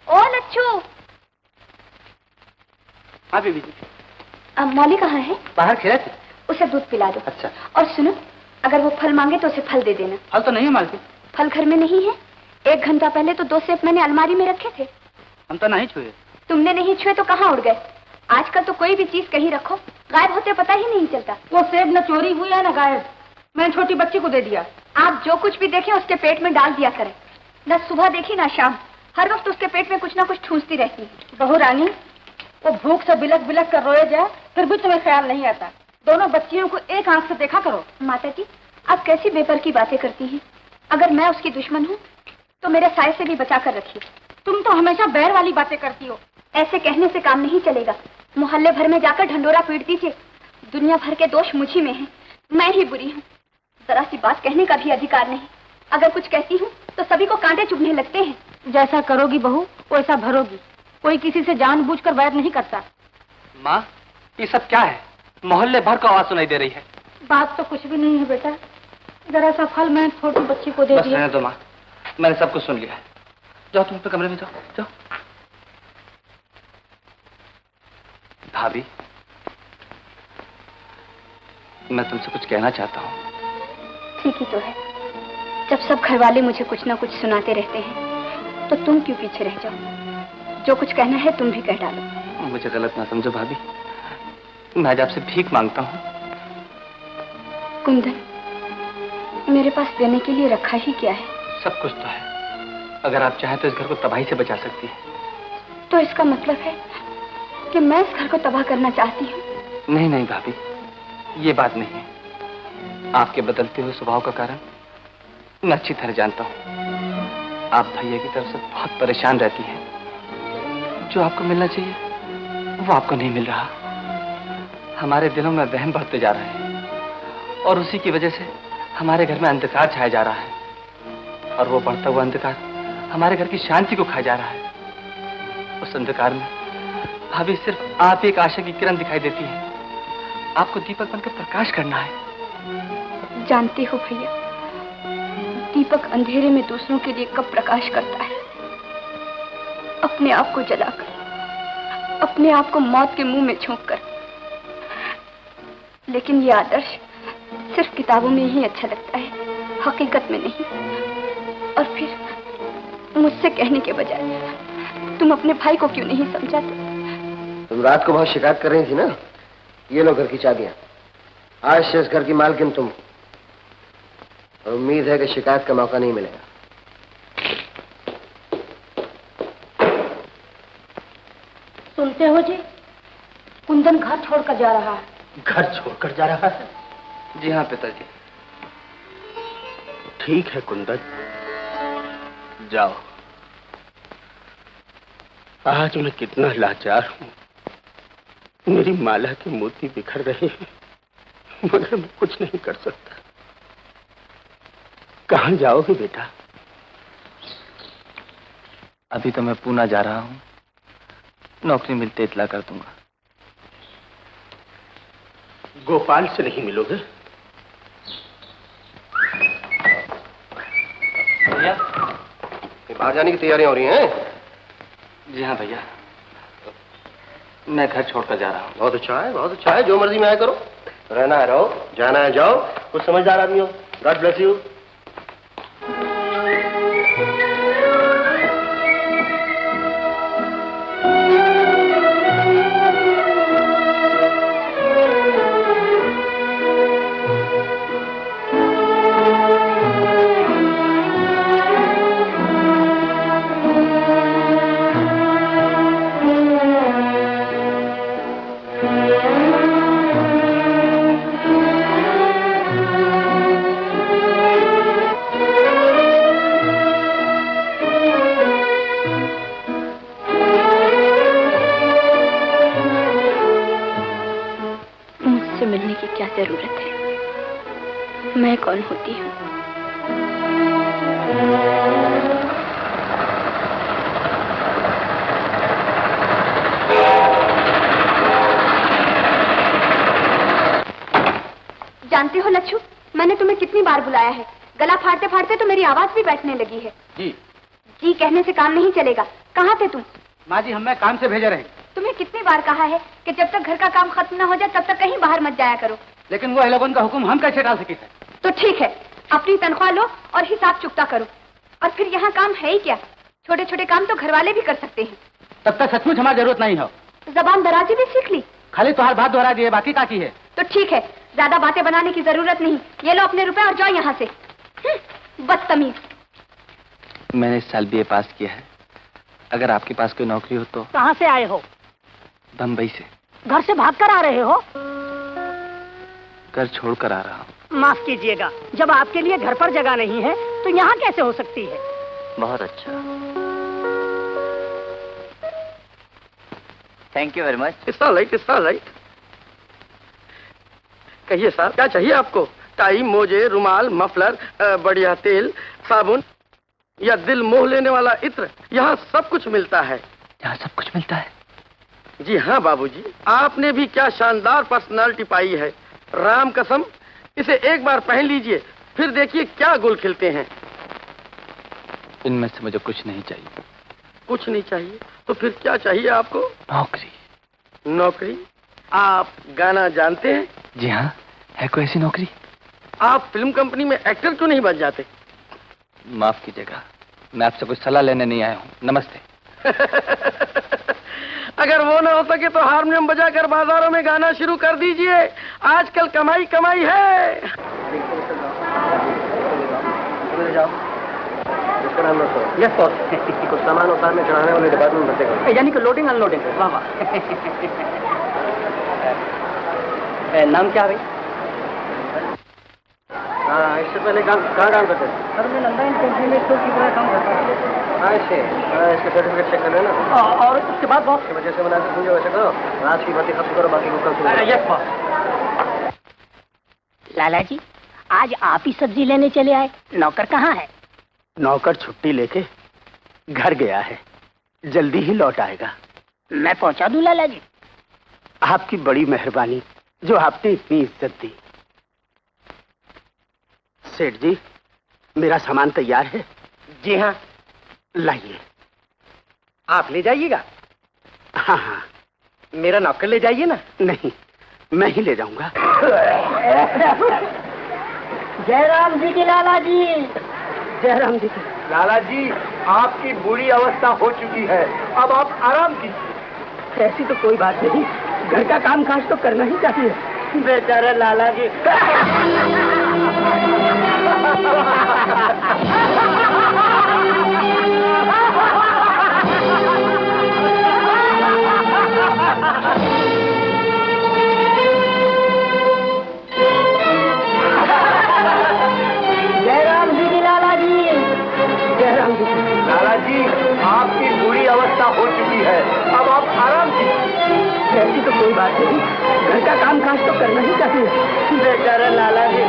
ओ लच्छू। हाँ बीबी जी। मौली कहाँ है? बाहर खेला थी। उसे दूध पिला दो। अच्छा। और सुनो, अगर वो फल मांगे तो उसे फल दे देना। फल तो नहीं है मालकिन। फल घर में नहीं है? 1 घंटा पहले तो 2 सेब मैंने अलमारी में रखे थे। हम तो नहीं छुए। तुमने नहीं छुए तो कहाँ उड़ गए? आजकल तो कोई भी चीज कहीं रखो, गायब होते पता ही नहीं चलता। वो सेब न चोरी हुई है न गायब, मैंने छोटी बच्ची को दे दिया। आप जो कुछ भी देखें उसके पेट में डाल दिया करें। न सुबह देखी न शाम, हर वक्त उसके पेट में कुछ न कुछ ठूंसती रहती है। बहू रानी, वो भूख से बिलक बिलक कर रोए जाए फिर भी तुम्हें ख्याल नहीं आता। दोनों बच्चियों को एक आंख से देखा करो। माता जी, आप कैसी बेपर की बातें करती हैं? अगर मैं उसकी दुश्मन हूँ तो मेरे साय से भी बचा कर रखिए। तुम तो हमेशा बैर वाली बातें करती हो। ऐसे कहने से काम नहीं चलेगा। मोहल्ले भर में जाकर ढंडोरा पीट दीजिए। दुनिया भर के दोष मुझी में हैं, मैं ही बुरी हूँ। जरा सी बात कहने का भी अधिकार नहीं। अगर कुछ कहती हूँ तो सभी को कांटे चुभने लगते हैं। जैसा करोगी बहू वैसा भरोगी। कोई किसी से जानबूझकर वैर नहीं करता। माँ, ये सब क्या है? मोहल्ले भर का आवाज सुनाई दे रही है। बात तो कुछ भी नहीं है बेटा, जरा सा फल मैंने छोटी बच्ची को दे दिया। बस रहने दो माँ, मैंने सब कुछ सुन लिया है। जाओ तुम अपने कमरे में जाओ, जाओ। भाभी, मैं तुमसे कुछ कहना चाहता हूँ। ठीक ही तो है। जब सब घर वाले मुझे कुछ ना कुछ सुनाते रहते हैं तो तुम क्यों पीछे रह जाओ? जो कुछ कहना है तुम भी कह डालो। मुझे गलत ना समझो भाभी, मैं आज आपसे भीख मांगता हूँ। कुंदन, मेरे पास देने के लिए रखा ही क्या है? सब कुछ तो है। अगर आप चाहें तो इस घर को तबाही से बचा सकती है। तो इसका मतलब है कि मैं इस घर को तबाह करना चाहती हूँ? नहीं नहीं भाभी, ये बात नहीं है। आपके बदलते हुए स्वभाव का कारण मैं अच्छी तरह जानता हूँ। आप भैया की तरफ से बहुत परेशान रहती हैं। जो आपको मिलना चाहिए वो आपको नहीं मिल रहा। हमारे दिलों में वहम बढ़ते जा रहे हैं और उसी की वजह से हमारे घर में अंधकार छाया जा रहा है और वो बढ़ता हुआ अंधकार हमारे घर की शांति को खा जा रहा है। उस अंधकार में भाभी सिर्फ आप एक आशा की किरण दिखाई देती है। आपको दीपक बनकर प्रकाश करना है। जानती हो भैया, दीपक अंधेरे में दूसरों के लिए कब प्रकाश करता है? अपने आप को जलाकर, अपने आप को मौत के मुंह में झोंक कर। लेकिन ये आदर्श सिर्फ किताबों में ही अच्छा लगता है, हकीकत में नहीं। और फिर मुझसे कहने के बजाय तुम अपने भाई को क्यों नहीं समझाते? तुम रात को बहुत शिकायत कर रही थी ना। ये लो घर की चाबियां। आज से इस घर की मालकिन तुम, और उम्मीद है कि शिकायत का मौका नहीं मिलेगा। सुनते हो जी, कुंदन घर छोड़कर जा रहा है। घर छोड़कर जा रहा है? जी हाँ पिताजी। ठीक है कुंदन, जाओ। आज मैं कितना लाचार हूँ। मेरी माला के मोती बिखर रहे हैं, मगर मैं कुछ नहीं कर सकता। कहाँ जाओगे बेटा? अभी तो मैं पूना जा रहा हूँ, नौकरी मिलते इतला कर दूंगा। गोपाल से नहीं मिलोगे? भैया, बाहर जाने की तैयारियां हो रही हैं? जी हाँ भैया, मैं घर छोड़कर जा रहा हूँ। बहुत अच्छा है, बहुत अच्छा है। जो मर्जी में आया करो। रहना है रहो, जाना है जाओ। कुछ समझदार आदमी हो। God bless you. जरूरत है। मैं कौन होती हूँ? जानते हो लच्छू, मैंने तुम्हें कितनी बार बुलाया है। गला फाड़ते फाड़ते तो मेरी आवाज भी बैठने लगी है। जी जी कहने से काम नहीं चलेगा। कहाँ थे तुम? माँ जी, हमें काम से भेजे रहे। तुम्हें कितनी बार कहा है कि जब तक घर का काम खत्म न हो जाए तब तक कहीं बाहर मत जाया करो। लेकिन वो लोगों का हुक्म हम कैसे डाल सके? तो ठीक है, अपनी तनख्वाह लो और हिसाब चुकता करो। और फिर यहाँ काम है ही क्या? छोटे छोटे काम तो घर वाले भी कर सकते हैं। तब तक सचमुच हमारी जरूरत नहीं हो। जबान दराजी भी सीख ली। खाली तुम्हारी बात दोहरा दिए, बाकी का की है? तो ठीक है, ज्यादा बातें बनाने की जरूरत नहीं। ये लो अपने रुपए और जाओ यहाँ से। बदतमीज। मैंने इस साल बीए पास किया है। अगर आपके पास कोई नौकरी हो तो। कहाँ से आए हो? बम्बई से। घर से भाग कर आ रहे हो? घर छोड़कर आ रहा हूँ। माफ कीजिएगा, जब आपके लिए घर पर जगह नहीं है तो यहाँ कैसे हो सकती है? बहुत अच्छा, thank you very much. It's all right. कहिए साहब, क्या चाहिए आपको? टाई, मोजे, रुमाल, मफलर, बढ़िया तेल, साबुन या दिल मोह लेने वाला इत्र, यहाँ सब कुछ मिलता है। यहाँ सब कुछ मिलता है? जी हाँ बाबूजी, आपने भी क्या शानदार पर्सनालिटी पाई है। राम कसम, इसे एक बार पहन लीजिए, फिर देखिए क्या गुल खिलते हैं। इनमें से मुझे कुछ नहीं चाहिए। कुछ नहीं चाहिए? तो फिर क्या चाहिए आपको? नौकरी। नौकरी? आप गाना जानते हैं? जी हाँ, है कोई ऐसी नौकरी? आप फिल्म कंपनी में एक्टर क्यों नहीं बन जाते? माफ कीजिएगा, मैं आपसे कुछ सलाह लेने नहीं आया हूँ। नमस्ते। अगर वो ना हो सके तो हारमोनियम बजाकर बाजारों में गाना शुरू कर दीजिए। आजकल कमाई कमाई है। यस बॉस, कुछ सामान उतारने चढ़ाने वाले डिपार्टमेंट बचेगा। यानी कि लोडिंग अनलोडिंग। वाह वाह। नाम क्या है भाई? हाँ, इससे पहले कहाँ काम करते थे? सर मैं नंदा कंपनी में स्टोर कीपर का काम करता हूँ। हाँ, इसके सर्टिफिकेट चेक कर लेना। और उसके बाद बॉस की वजह से बना के पूछो, वैसे करो। आज की बातें खत्म करो, बाकी को कल सुनो। Yes boss. लाला जी, आज आप ही सब्जी लेने चले आए, नौकर कहाँ है? नौकर छुट्टी लेके घर गया है, जल्दी ही लौट आएगा। मैं पहुंचा दूं लाला जी? आपकी बड़ी मेहरबानी, जो आपने इतनी इज्जत दी। सेठ जी, मेरा सामान तैयार है? जी हाँ। लाइए। आप ले जाइएगा? हाँ हाँ। मेरा नौकर ले जाइए ना। नहीं, मैं ही ले जाऊंगा। जयराम जी की लाला जी, जयराम जी की। लाला जी, आपकी बुरी अवस्था हो चुकी है, अब आप आराम कीजिए। ऐसी तो कोई बात नहीं, घर का काम काज तो करना ही चाहिए। बेचारा लाला जी। जयराम जी की लाला जी, जयराम जी। लाला जी, आपकी बुरी अवस्था हो चुकी है, अब आप आराम कीजिए। ऐसी तो कोई बात नहीं, घर का काम काज तो करना ही चाहिए। बेचारा लाला जी।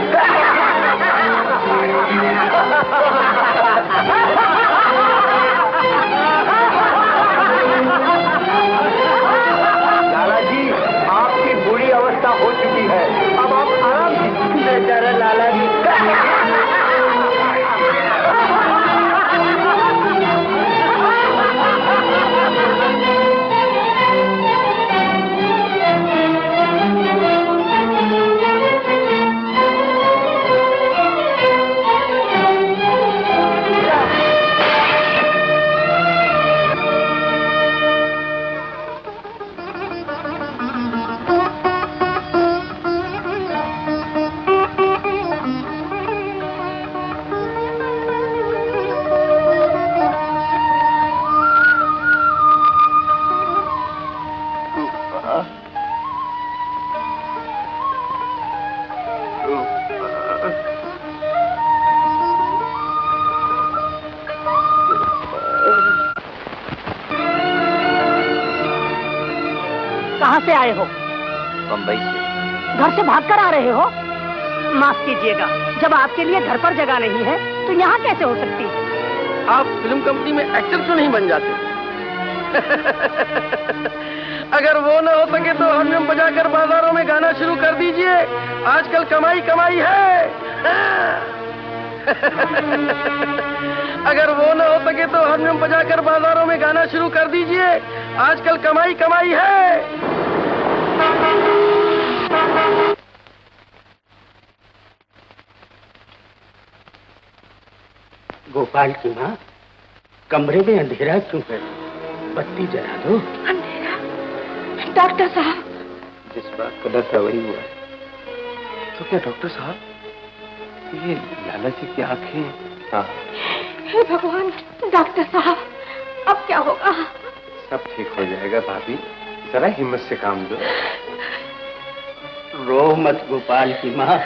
लाला जी, आपकी बुरी अवस्था हो चुकी है, अब आप आराम कीजिए। बेचारा लाला जी। कहाँ से आए हो? बम्बई से। घर से भागकर आ रहे हो? माफ कीजिएगा, जब आपके लिए घर पर जगह नहीं है तो यहाँ कैसे हो सकती है? आप फिल्म कंपनी में एक्टर क्यों नहीं बन जाते? अगर वो न हो सके तो हारमोनियम बजाकर बाजारों में गाना शुरू कर दीजिए, आजकल कमाई कमाई है। अगर वो न हो सके तो हारमोनियम बजाकर बाजारों में गाना शुरू कर दीजिए, आजकल कमाई कमाई है। गोपाल की माँ, कमरे में अंधेरा क्यों है? बत्ती जला दो। अंधेरा? डॉक्टर साहब। जिस बात का डर था वही हुआ। तो क्या डॉक्टर साहब, ये लाला जी की आंखें? हाँ। हे भगवान, डॉक्टर साहब, अब क्या होगा? सब ठीक हो जाएगा भाभी, जरा हिम्मत से काम दो। रो मत गोपाल की माँ,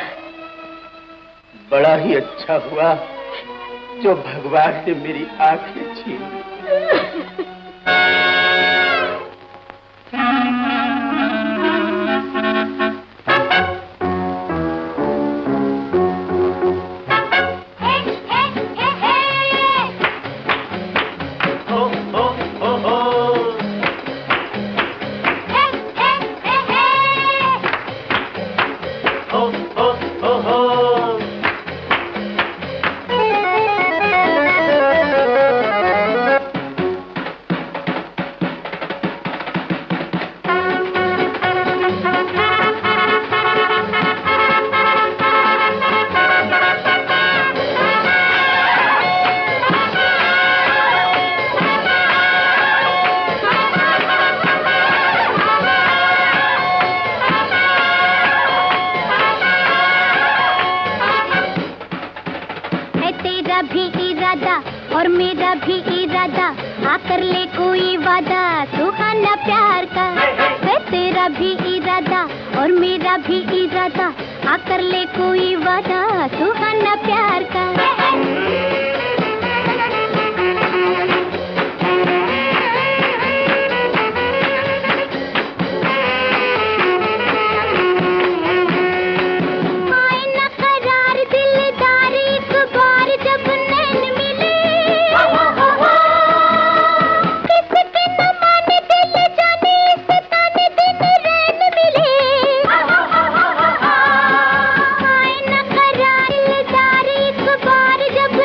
बड़ा ही अच्छा हुआ जो भगवान ने मेरी आंखें छीन ली। जब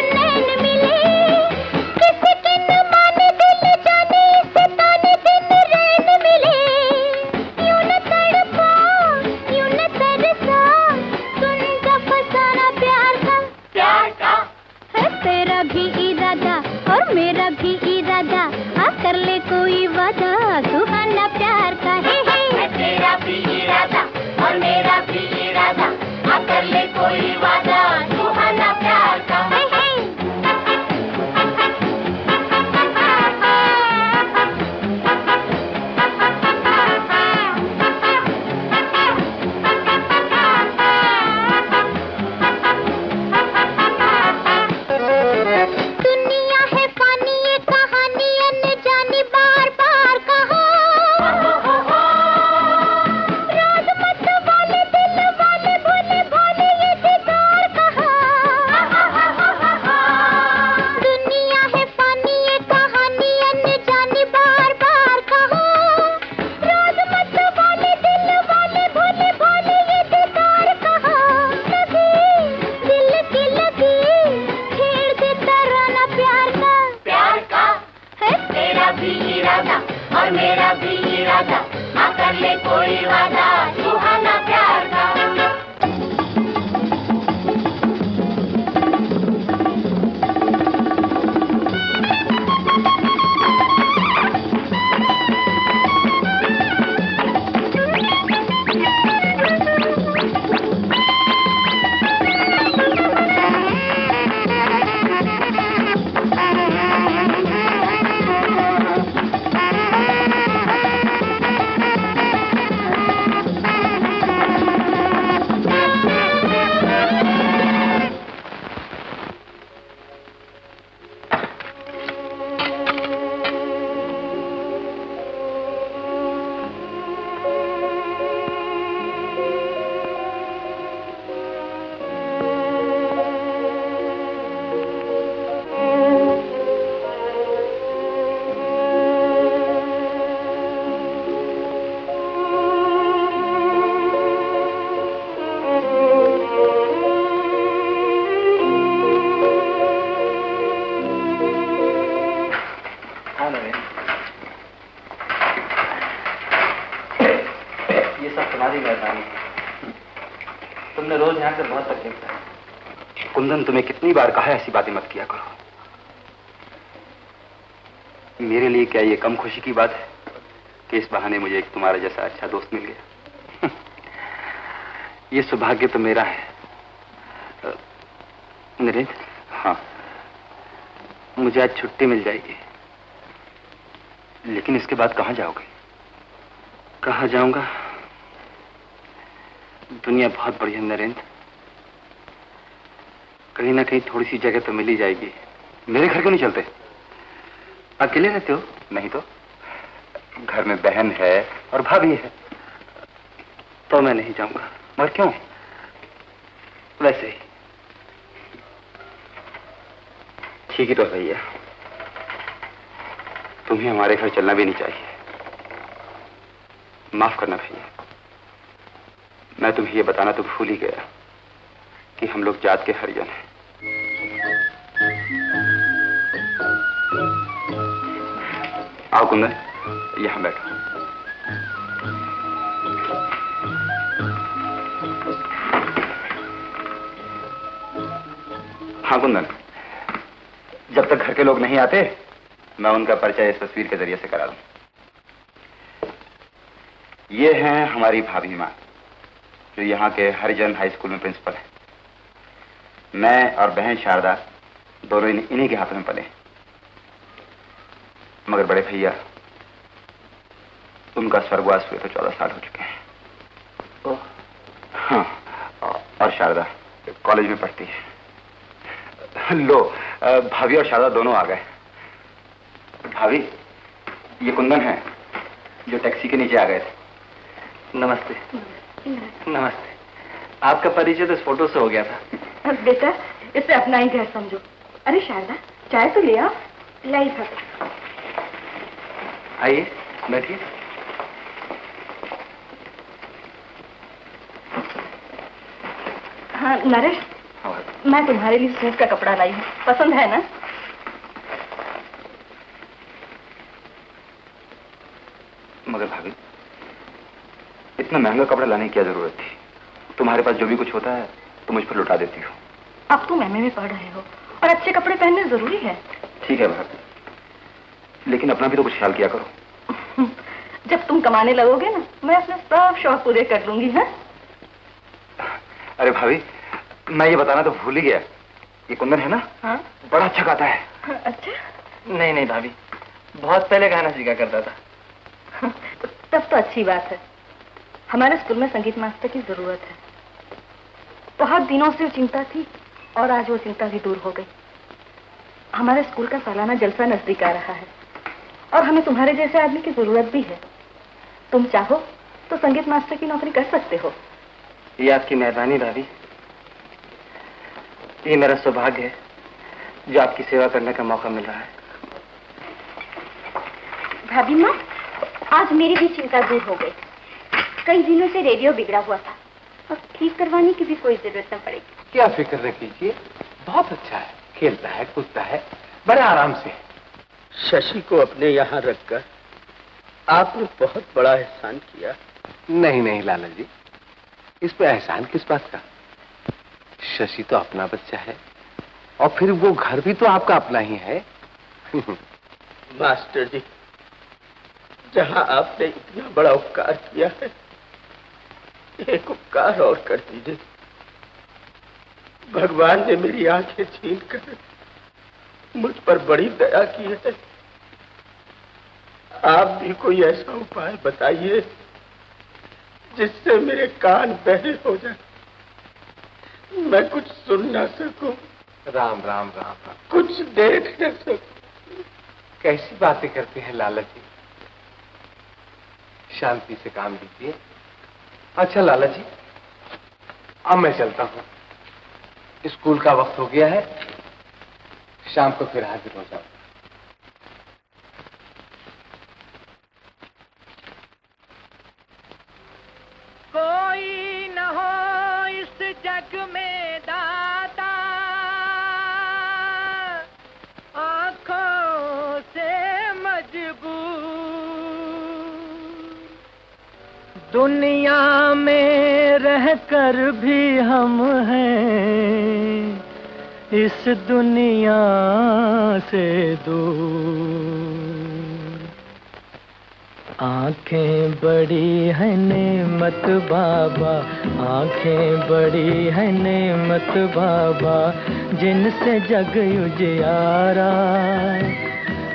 तुमने रोज यहाँ से बहुत तकलीफ है। कुंदन, तुम्हें कितनी बार कहा है ऐसी बातें मत किया करो। मेरे लिए क्या ये कम खुशी की बात है कि इस बहाने मुझे एक तुम्हारा जैसा अच्छा दोस्त मिल गया। ये सौभाग्य तो मेरा है। नरेंद्र, हाँ, मुझे आज छुट्टी मिल जाएगी, लेकिन इसके बाद कहाँ जाओगे? कहाँ जाऊंगा? दुनिया बहुत बड़ी है नरेंद्र, कहीं ना कहीं थोड़ी सी जगह तो मिल ही जाएगी। मेरे घर क्यों नहीं चलते? अकेले रहते हो? नहीं तो घर में बहन है और भाभी है। तो मैं नहीं जाऊंगा। मगर क्यों? वैसे ही। ठीक ही तो है भैया, तुम्हें हमारे घर चलना भी नहीं चाहिए। माफ करना भैया, मैं तुम्हें ये बताना तो भूल ही गया कि हम लोग जात के हरिजन हैं। आओ कुंदन, यहां बैठो। हाँ कुंदन, जब तक घर के लोग नहीं आते मैं उनका परिचय इस तस्वीर के जरिए से करा दूं। ये हैं हमारी भाभी माँ, जो यहाँ के हरिजन हाई स्कूल में प्रिंसिपल है। मैं और बहन शारदा दोनों इन्हीं के हाथ में पले। मगर बड़े भैया, उनका स्वर्गवास हुए तो 14 साल हो चुके हैं। हाँ, और शारदा कॉलेज में पढ़ती है। लो, भाभी और शारदा दोनों आ गए। भाभी, ये कुंदन है जो टैक्सी के नीचे आ गए थे। नमस्ते। नमस्ते। आपका परिचय तो इस फोटो से हो गया था। बेटा, इसे अपना ही घर समझो। अरे शारदा, चाय तो ले आओ। लाई भाभी। आइए, बैठिए। हाँ नरेश, मैं तुम्हारे लिए सूट का कपड़ा लाई हूँ, पसंद है ना? मगर भाभी, इतना महंगा कपड़ा लाने की क्या जरूरत थी? तुम्हारे पास जो भी कुछ होता है तो मुझ पर लुटा देती हो। अब तुम एमए में पढ़ रहे हो और अच्छे कपड़े पहनने जरूरी है। ठीक है भाभी, लेकिन अपना भी तो कुछ ख्याल किया करो। जब तुम कमाने लगोगे ना, मैं अपने सब शौक पूरे कर लूंगी। है? अरे भाभी, मैं ये बताना तो भूल ही गया, ये कुंदन है ना? हाँ? बड़ा अच्छा गाता है। अच्छा? नहीं नहीं भाभी, बहुत पहले गाना सीखा करता था। तब तो अच्छी बात है। हमारे स्कूल में संगीत मास्टर की जरूरत है। बहुत दिनों से वो चिंता थी और आज वो चिंता भी दूर हो गई। हमारे स्कूल का सालाना जलसा नजदीक आ रहा है और हमें तुम्हारे जैसे आदमी की जरूरत भी है। तुम चाहो तो संगीत मास्टर की नौकरी कर सकते हो। ये आपकी मेहरबानी भाभी, ये मेरा सौभाग्य है जो आपकी सेवा करने का मौका मिल रहा है। भाभी माँ, आज मेरी भी चिंता दूर हो गई। कई दिनों से रेडियो बिगड़ा हुआ था और ठीक करवाने की भी कोई जरूरत न पड़ेगी। क्या फिक्र न कीजिए, बहुत अच्छा है, खेलता है कूदता है, बड़े आराम से। शशि को अपने यहाँ रखकर आपने बहुत बड़ा एहसान किया। नहीं नहीं लाला जी, इस पे एहसान किस बात का? शशि तो अपना बच्चा है और फिर वो घर भी तो आपका अपना ही है। मास्टर जी, जहाँ आपने इतना बड़ा उपकार किया है, एक उपकार और कर दीजिए। भगवान ने मेरी आंखें छीनकर मुझ पर बड़ी दया की है। आप भी कोई ऐसा उपाय बताइए जिससे मेरे कान बहरे हो जाए, मैं कुछ सुन ना सकूं। राम राम राम राम। कुछ देख न सकूं। कैसी बातें करते हैं लाला जी, शांति से काम लीजिए। अच्छा लाला जी, अब मैं चलता हूँ, स्कूल का वक्त हो गया है, शाम को फिर हाजिर हो जाऊँ। कोई न हो इस जग में दाता, आंखों से मजबूर, दुनिया में रह रह कर भी हम हैं इस दुनिया से दूर। आंखें बड़ी है नेमत बाबा, आंखें बड़ी है नेमत बाबा, जिनसे जग उजियारा।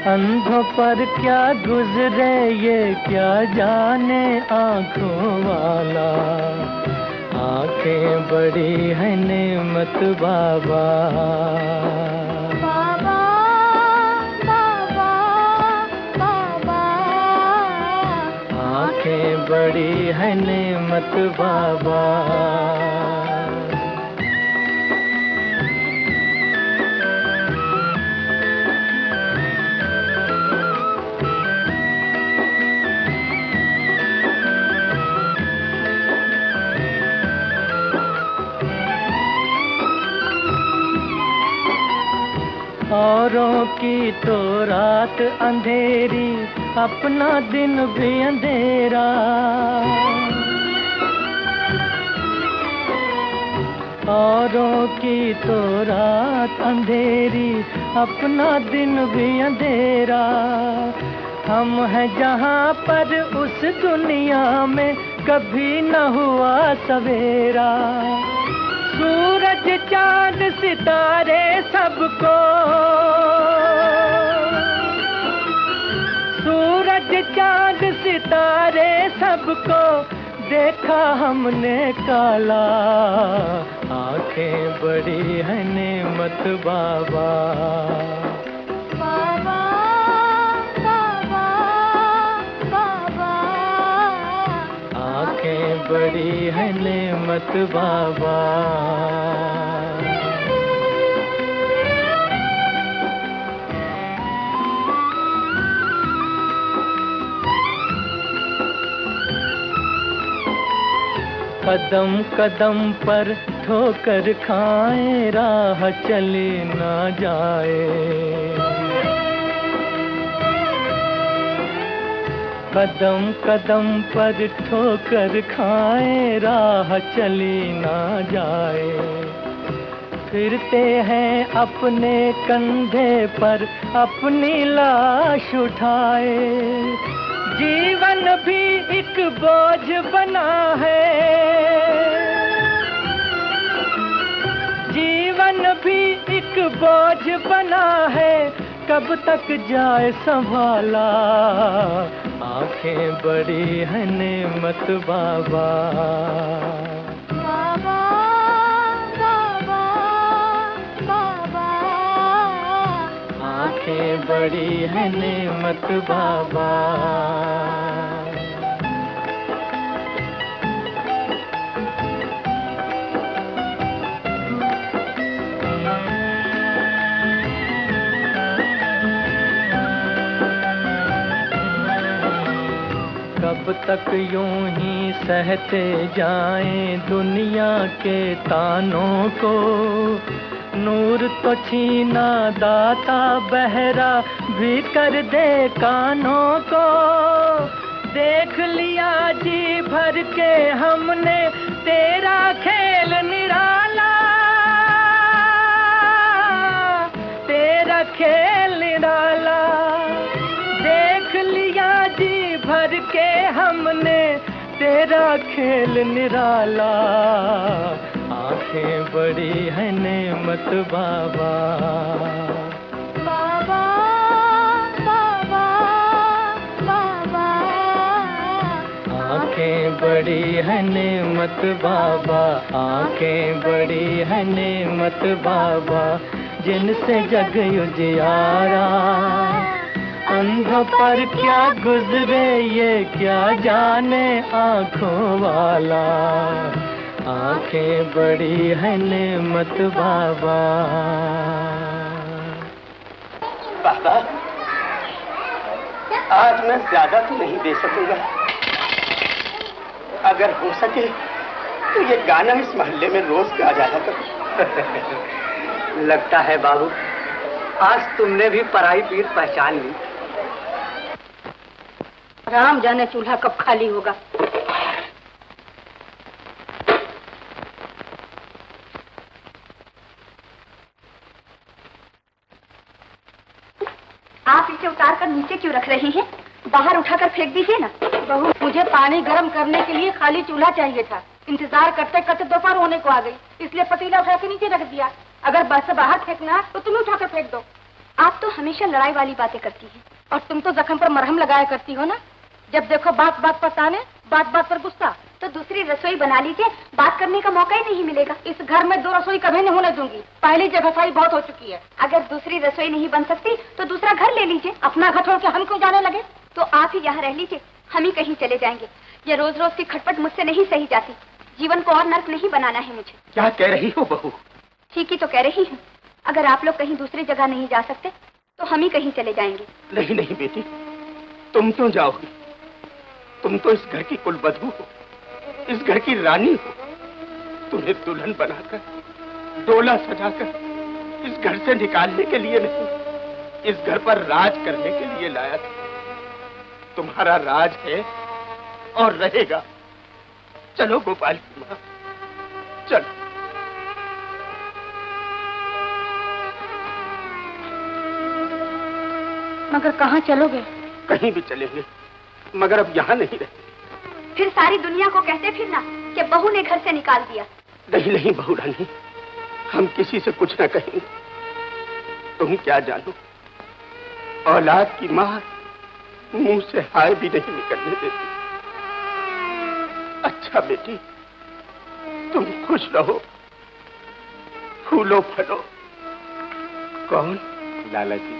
अंधों पर क्या गुजरे ये क्या जाने आंखों वाला। आंखें बड़ी है नेमत बाबा। बाबा बाबा बाबा, आंखें बड़ी है नेमत बाबा। औरों की तो रात अंधेरी, अपना दिन भी अंधेरा। औरों की तो रात अंधेरी, अपना दिन भी अंधेरा। हम हैं जहाँ पर उस दुनिया में कभी न हुआ सवेरा। सूरज चांद सितारे सबको, सूरज चांद सितारे सबको देखा हमने काला। आंखें बड़ी है नेमत बाबा। बाबा बाबा बाबा, आंखें बड़ी है नेमत बाबा। कदम कदम पर ठोकर खाए, राह चली ना जाए। कदम कदम पर ठोकर खाए, राह चली ना जाए। फिरते हैं अपने कंधे पर अपनी लाश उठाए। जीवन भी एक बोझ बना है, जीवन भी एक बोझ बना है, कब तक जाए संभाला। आंखें बड़ी है नेमत बाबा। बाबा बाबा बाबा, आंखें बड़ी है नेमत बाबा। कब तक यूं ही सहते जाएं दुनिया के तानों को। नूर तो छीना दाता, बहरा भी कर दे कानों को। देख लिया जी भर के हमने तेरा खेल निराला, तेरा खेल निराला। देख लिया जी भर के हमने तेरा खेल निराला। आंखें बड़ी है नेमत बाबा। बाबा बाबा बाबा, आंखें बड़ी है नेमत बाबा। आंखें बड़ी है नेमत बाबा, जिनसे जग उजियारा। अंधों पर क्या गुजरे ये क्या जाने आंखों वाला। आंखें बड़ी है नेमत बाबा। बाबा, आज मैं ज्यादा तो नहीं दे सकूंगा। अगर हो सके तो ये गाना इस मोहल्ले में रोज गा जाया करो। लगता है बाबू, आज तुमने भी पराई पीर पहचान ली। राम जाने चूल्हा कब खाली होगा। आप इसे उतार कर नीचे क्यों रख रही हैं? बाहर उठाकर फेंक दीजिए ना। बहू, मुझे पानी गर्म करने के लिए खाली चूल्हा चाहिए था। इंतजार करते करते दोपहर होने को आ गई, इसलिए पतीला उठा के नीचे रख दिया। अगर बस से बाहर फेंकना तो तुम्हें उठाकर फेंक दो। आप तो हमेशा लड़ाई वाली बातें करती हैं। और तुम तो जख्म पर मरहम लगाया करती हो ना। जब देखो बात बात पर ताने, बात बात पर गुस्सा। तो दूसरी रसोई बना लीजिए, बात करने का मौका ही नहीं मिलेगा। इस घर में 2 रसोई कभी नहीं होने दूंगी। पहली जगह बहुत हो चुकी है। अगर दूसरी रसोई नहीं बन सकती तो दूसरा घर ले लीजिए। अपना घर छोड़ के हम क्यों जाने लगे? तो आप ही यहाँ रह लीजिए, हम ही कहीं चले जाएंगे। ये रोज रोज की खटपट मुझसे नहीं सही जाती। जीवन को और नर्क नहीं बनाना है मुझे। क्या कह रही हो बहू? ठीक ही तो कह रही हूँ। अगर आप लोग कहीं दूसरी जगह नहीं जा सकते तो हम ही कहीं चले जाएंगे। नहीं नहीं बेटी, तुम क्यों जाओगी? तुम तो इस घर की कुलबधू हो, इस घर की रानी हो। तुम्हें दुल्हन बनाकर, डोला सजाकर इस घर से निकालने के लिए नहीं, इस घर पर राज करने के लिए लाया था। तुम्हारा राज है और रहेगा। चलो गोपाल की माँ, चलो। मगर कहाँ चलोगे? कहीं भी चलेंगे, मगर अब यहाँ नहीं रहे। फिर सारी दुनिया को कहते फिरना कि बहू ने घर से निकाल दिया। नहीं नहीं बहू रानी, हम किसी से कुछ न कहेंगे। तुम क्या जानो, औलाद की माँ मुंह से हाय भी नहीं निकलने देती। अच्छा बेटी, तुम खुश रहो, फूलो फलो। कौन? लाला जी,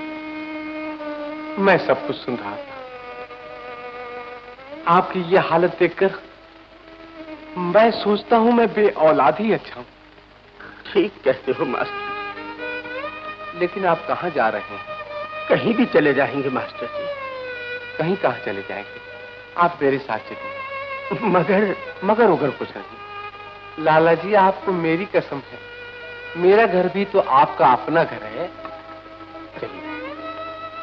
मैं सब कुछ सुन रहा था। आपकी ये हालत देखकर मैं सोचता हूं मैं बे औलाद ही अच्छा हूं। ठीक कहते हो मास्टर। लेकिन आप कहाँ जा रहे हैं? कहीं भी चले जाएंगे मास्टर जी। कहीं कहाँ चले जाएंगे? आप मेरे साथ चलिए। मगर उगर कुछ नहीं। लाला जी, आपको मेरी कसम है, मेरा घर भी तो आपका अपना घर है। चलिए।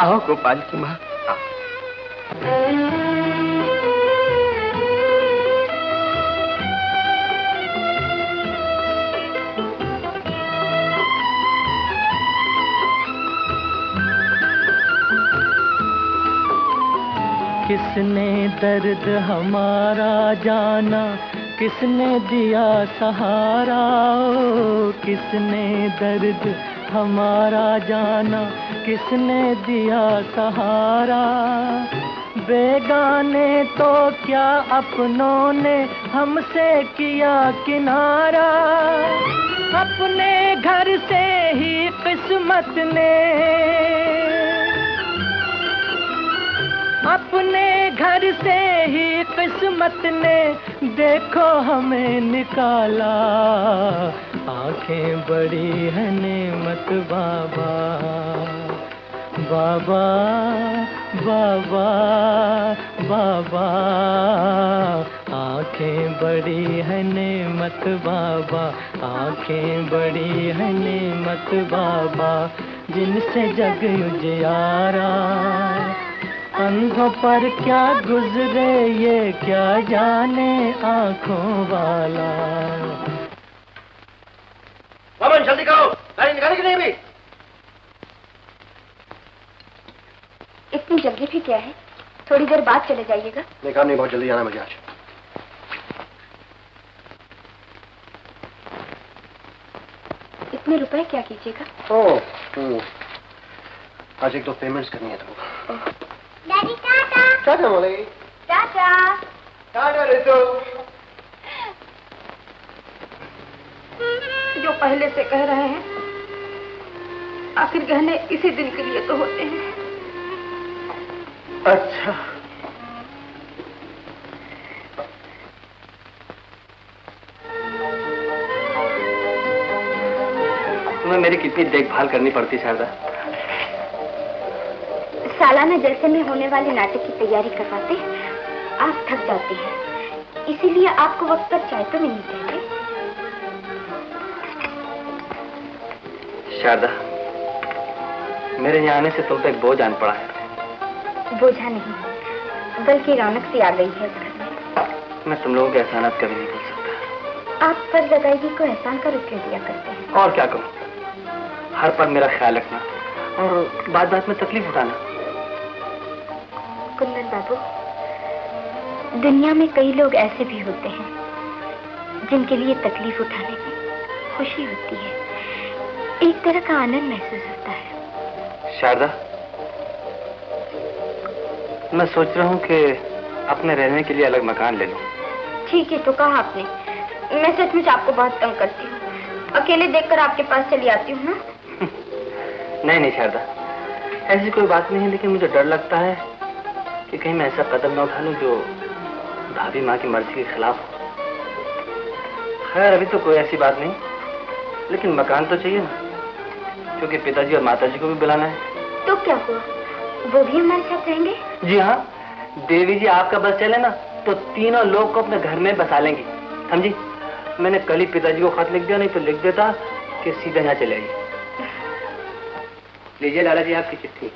आओ गोपाल की माँ। किसने दर्द हमारा जाना, किसने दिया सहारा। ओ, किसने दर्द हमारा जाना, किसने दिया सहारा। बेगाने तो क्या अपनों ने हमसे किया किनारा। अपने घर से ही किस्मत ने, अपने घर से ही किस्मत ने देखो हमें निकाला। आंखें बड़ी है नेमत बाबा, बाबा बाबा बाबा। आंखें बड़ी है नेमत बाबा, आंखें बड़ी है नेमत बाबा। जिनसे जग उजियारा, अंधों पर क्या गुजरे ये क्या जाने आंखों वाला। बाबन जल्दी करो, गाड़ी निकाली कि नहीं भी? इतनी जल्दी भी क्या है? थोड़ी देर बाद चले जाइएगा। नहीं काम नहीं, बहुत जल्दी जाना मुझे आज। इतने रुपए क्या कीजिएगा? ओह, आज 1-2 पेमेंट्स करनी है तुमको। डैडी टाटा। टाटा मोली। टाटा। टाटा रितु। जो पहले से कह रहे हैं, आखिर गहने इसी दिन के लिए तो होते हैं। अच्छा, तुम्हें मेरी कितनी देखभाल करनी पड़ती शारदा। सालाना जलसे में होने वाले नाटक की तैयारी करवाते आप थक जाते हैं, इसीलिए आपको वक्त पर चाय तो नहीं देते। शारदा, मेरे यहाँ आने से तुम पे एक बोझ आन पड़ा है। बोझा नहीं, बल्कि रौनक सी आ गई है इस घर में। मैं तुम लोगों के एहसानात कभी नहीं भूल सकता। आप पर जगाईगी को एहसान का रुपये दिया करते हैं। और क्या करूं, हर पल मेरा ख्याल रखना और बात बात में तकलीफ उठाना। कुंदन बाबू, दुनिया में कई लोग ऐसे भी होते हैं जिनके लिए तकलीफ उठाने में खुशी होती है, एक तरह का आनंद महसूस होता है। शारदा, मैं सोच रहा हूँ कि अपने रहने के लिए अलग मकान ले लूं। ठीक है, तो कहा आपने। मैं सचमुच आपको बहुत तंग करती हूँ, अकेले देखकर आपके पास चली आती हूँ ना। नहीं नहीं शारदा, ऐसी कोई बात नहीं है, लेकिन मुझे डर लगता है कि कहीं मैं ऐसा कदम न उठा लूं जो भाभी माँ की मर्जी के खिलाफ हो। खैर अभी तो कोई ऐसी बात नहीं, लेकिन मकान तो चाहिए ना, क्योंकि पिताजी और माताजी को भी बुलाना है। तो क्या हुआ, वो भी हमारे साथ रहेंगे? जी हाँ, देवी जी आपका बस चले ना तो तीनों लोग को अपने घर में बसा लेंगी, समझी? मैंने कल ही पिताजी को खत लिख दिया, नहीं तो लिख देता कि सीधा यहाँ चले आइए। लीजिए लाला जी आपकी चिट्ठी।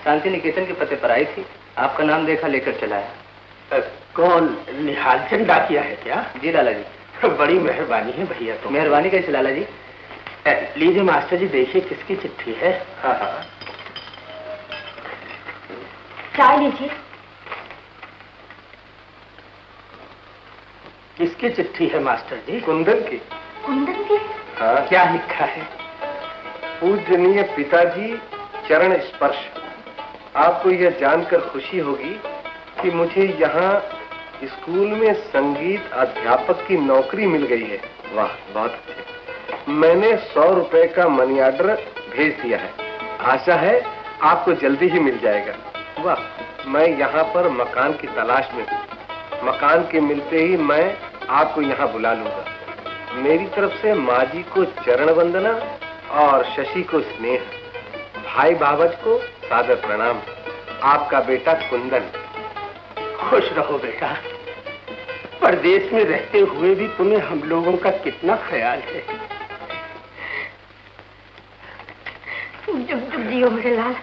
शांति निकेतन के पते पर आई थी, आपका नाम देखा लेकर चलाया। कौन, निहाल चंद डाकिया है क्या? जी लाला जी। बड़ी मेहरबानी है भैया। तो मेहरबानी कैसे लाला जी? लीजिए मास्टर जी, देखिए किसकी चिट्ठी है। हाँ हाँ, चाय लीजिए। किसकी चिट्ठी है मास्टर जी? कुंदन की। कुंदन की? हाँ। क्या लिखा है? पूजनीय पिताजी, चरण स्पर्श। आपको यह जानकर खुशी होगी कि मुझे यहाँ स्कूल में संगीत अध्यापक की नौकरी मिल गई है। वाह, बहुत अच्छे। मैंने 100 रुपए का मनी ऑर्डर भेज दिया है, आशा है आपको जल्दी ही मिल जाएगा। वाह, मैं यहाँ पर मकान की तलाश में हूँ। मकान के मिलते ही मैं आपको यहाँ बुला लूंगा। मेरी तरफ से माँ जी को चरण वंदना और शशि को स्नेह, भाई बाबज को सादर प्रणाम। आपका बेटा कुंदन। खुश रहो बेटा। परदेश में रहते हुए भी तुम्हें हम लोगों का कितना ख्याल है। जुग जुग जियो मेरे लाल।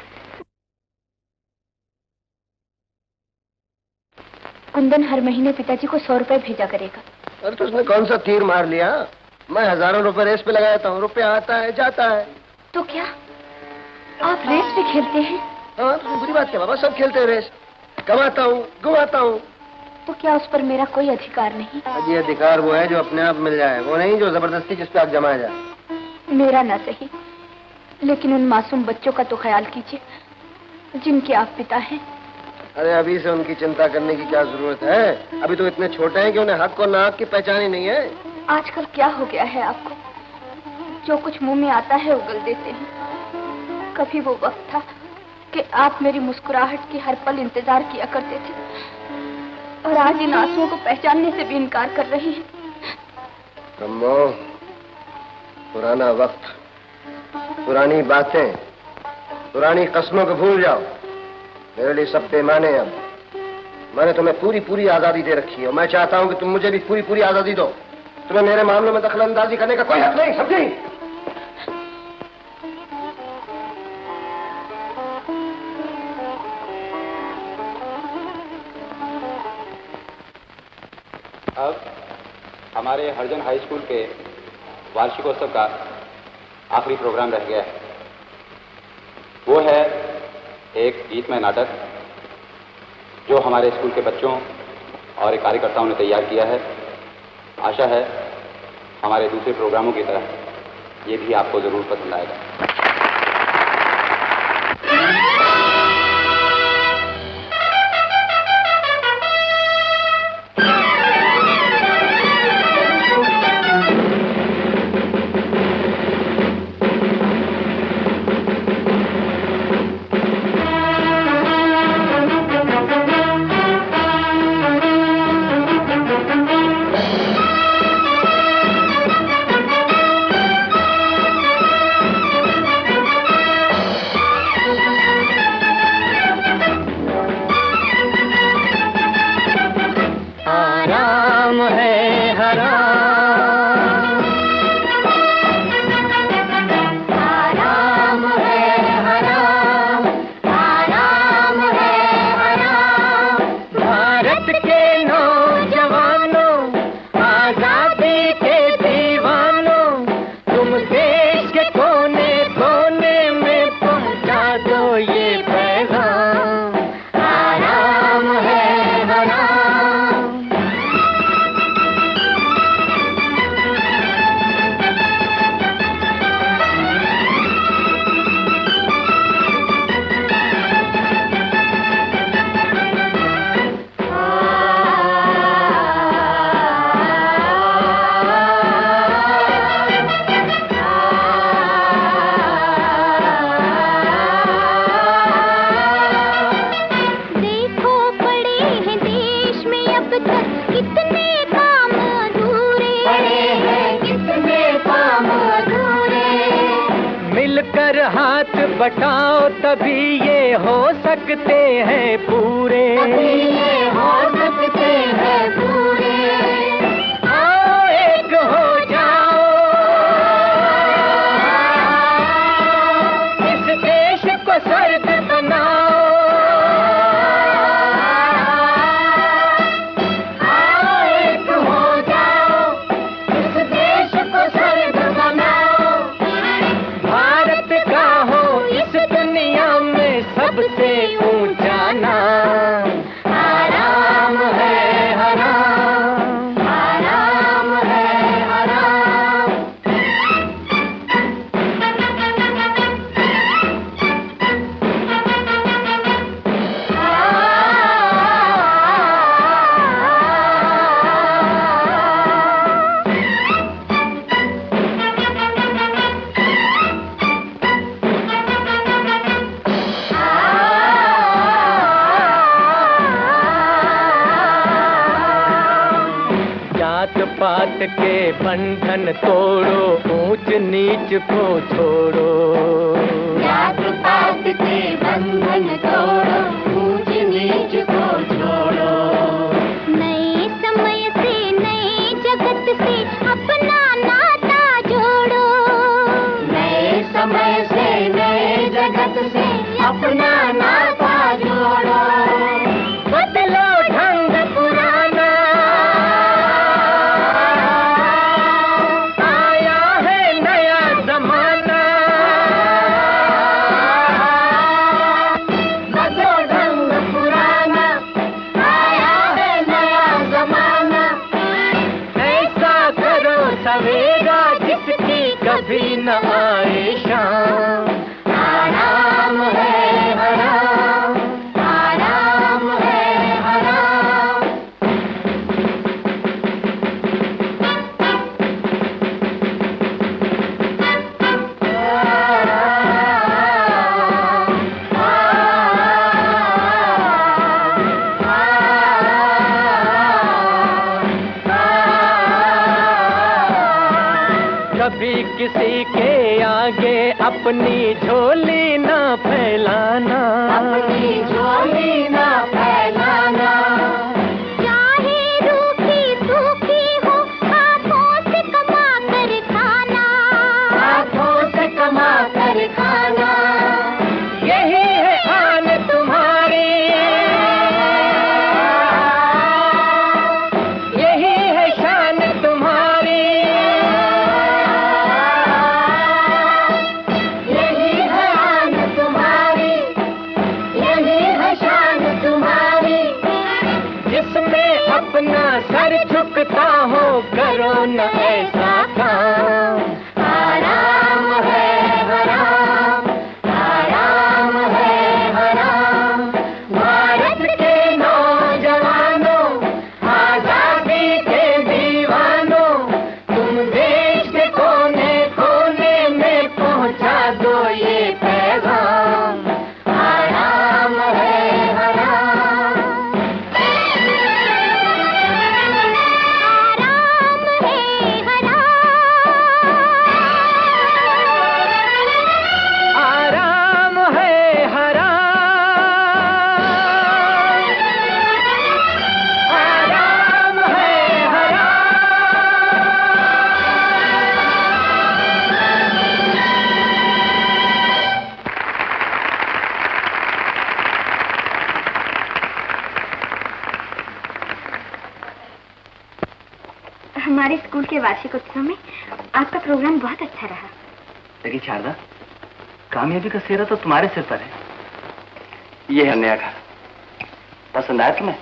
कुंदन हर महीने पिताजी को 100 रुपए भेजा करेगा। अरे तो उसने कौन सा तीर मार लिया? मैं हजारों रुपए रेस पे लगाता हूँ, रुपया आता है जाता है। तो क्या आप रेस पे खेलते हैं? हाँ, तो बुरी बात क्या बाबा, सब खेलते हैं रेस। कमाता हूँ, घुमाता हूँ। तो क्या उस पर मेरा कोई अधिकार नहीं? ये अधिकार वो है जो अपने आप मिल जाए, वो नहीं जो जबरदस्ती जिस पे आप जमाया जाए। मेरा ना सही, लेकिन उन मासूम बच्चों का तो ख्याल कीजिए जिनके आप पिता हैं। अरे अभी से उनकी चिंता करने की क्या जरूरत है? अभी तो इतने छोटे हैं कि उन्हें हक और नाहक की पहचान ही नहीं है। आजकल क्या हो गया है आपको? जो कुछ मुंह में आता है उगल देते हैं। कभी वो वक्त था कि आप मेरी मुस्कुराहट की हर पल इंतजार किया करते थे, और आज इन आंसुओं को पहचानने से भी इनकार कर रही हैं। अम्मो, पुराना वक्त, पुरानी बातें, पुरानी कस्मों को भूल जाओ। मेरे लिए सब पैमाने अब। मैंने तुम्हें पूरी पूरी आजादी दे रखी है, मैं चाहता हूं कि तुम मुझे भी पूरी पूरी आजादी दो। तुम्हें मेरे मामलों में दखल अंदाजी करने का कोई हक नहीं, समझी? अब हमारे हरजन हाई स्कूल के वार्षिकोत्सव का आखिरी प्रोग्राम रह गया है। वो है एक गीतमय नाटक जो हमारे स्कूल के बच्चों और एक कार्यकर्ताओं ने तैयार किया है। आशा है हमारे दूसरे प्रोग्रामों की तरह ये भी आपको जरूर पसंद आएगा। ये पैगाम बटाओ तभी ये हो सकते हैं पूरे, तभी ये हो सकते हैं पूरे। आओ एक हो जाओ, इस देश को स्वर्ग बनाओ। आओ एक हो जाओ, इस देश को स्वर्ग बनाओ। भारत का हो इस दुनिया में सबसे ऊंचा नाम। आराम है हराम, आराम है हराम। जात पात के बंधन तोड़ो, ऊंच नीच को छोड़ो। जात पात के बंधन तोड़ो, ऊंच नीच को छोड़ो। नए समय से नए जगत से अपना नाता जोड़ो। नए समय से नए जगत से अपना नाता जोड़ो। बदलो ढंग पुराना, आया है नया जमाना। बदलो ढंग पुराना, आया है नया जमाना। ऐसा करो सवेरा जिसकी कभी न आए शाम। आराम है हराम, आराम है हराम। कभी किसी के आगे अपनी झोली न फैलाना, अपनी झोली न फैलाना। चाहे रूखी सूखी हो, हाथों से कमा कर खाना। हाथों से कमा कर खाना। यही है आन तुम्हारी, यही है शान तुम्हारी। यही है आन तुम्हारी, यही है शान तुम्हारी। जिसमें अपना सर झुकता हो, करो न ऐसा काम। आराम है हराम, आराम है हराम। भारत के नौजवानों, आजादी के दीवानों, तुम देश के कोने कोने में पहुंचा दो ये पैगाम। आराम है हराम, आराम है हराम। आराम है हराम, आराम है हराम। हमारे स्कूल के वार्षिक उत्सव में आपका प्रोग्राम बहुत अच्छा रहा। लेकिन शारदा, कामयाबी का सेहरा तो तुम्हारे सिर पर है। ये है नया घर, पसंद आया तुम्हें?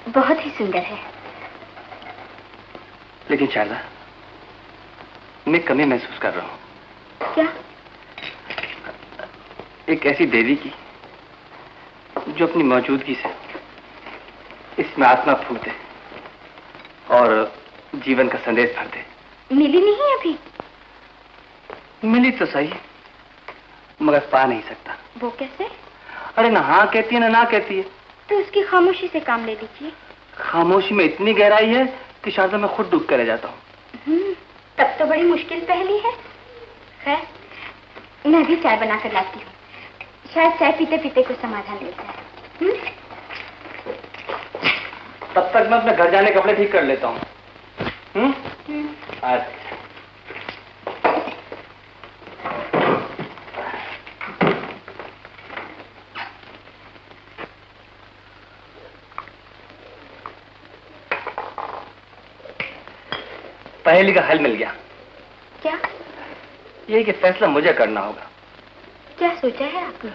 बहुत ही सुंदर है। लेकिन शारदा, मैं कमी महसूस कर रहा हूँ। क्या? एक ऐसी देवी की जो अपनी मौजूदगी से इसमें आत्मा फूंक दे और जीवन का संदेश भर दे। मिली नहीं अभी? मिली तो सही, मगर पा नहीं सकता। वो कैसे? अरे ना हाँ कहती है ना ना कहती है। तो उसकी खामोशी से काम ले लीजिए। खामोशी में इतनी गहराई है कि शारदा मैं खुद डूब कर रह जाता हूँ। तब तो बड़ी मुश्किल पहेली है। खैर मैं भी चाय बना कर लाती हूँ, शायद चाय पीते पीते कुछ समाधान मिल जाए। तब तक मैं अपने घर जाने के कपड़े ठीक कर लेता हूँ। पहेली का हल मिल गया। क्या? यही कि फैसला मुझे करना होगा। क्या सोचा है आपने?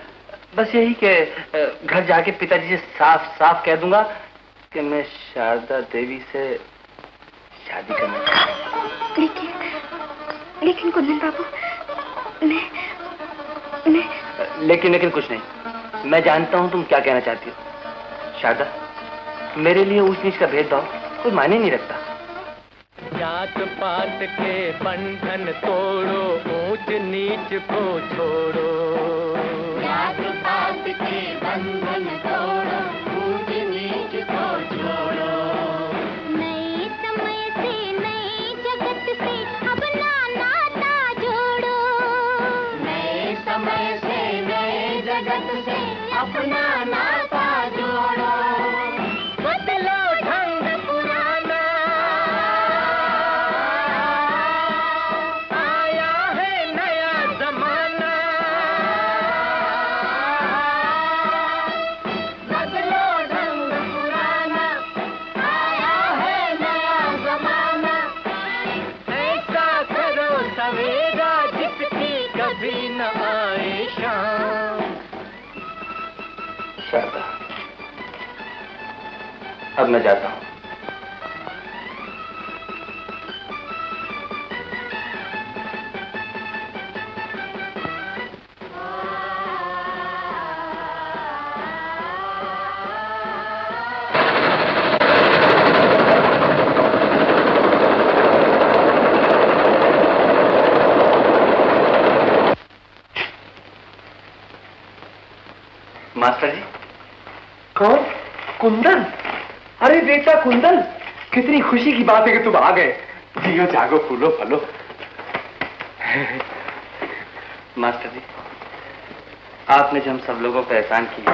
बस यही कि घर जाके पिताजी से साफ साफ कह दूंगा कि मैं शारदा देवी से शादी करना चाहता हूं। लेकिन कुंदन बाबू, लेकिन कुछ नहीं। मैं जानता हूं तुम क्या कहना चाहती हो। शारदा, मेरे लिए ऊंच नीच का भेदभाव कोई मायने नहीं रखता। जात पात के बंधन तोड़ो, ऊंच नीच को छोड़ो। जात पात के बंधन तोड़ो, ऊंच नीच को छोड़ो। नए समय से नए जगत से अपना नाता जोड़ो। नए समय से नए जगत से अपना नाता जोड़ो। बदलो ढंग पुराना, आया है नया जमाना। बदलो ढंग पुराना, आया है नया जमाना। ऐसा करो सवेरा जिसकी कभी न आए शाम। शारदा, अब मैं जाता हूं। मास्टर जी। कौन? कुंदन? अरे बेटा कुंदन, कितनी खुशी की बात है कि तुम आ गए। जियो जागो फूलो फलो। मास्टर जी, आपने जो हम सब लोगों पर एहसान किया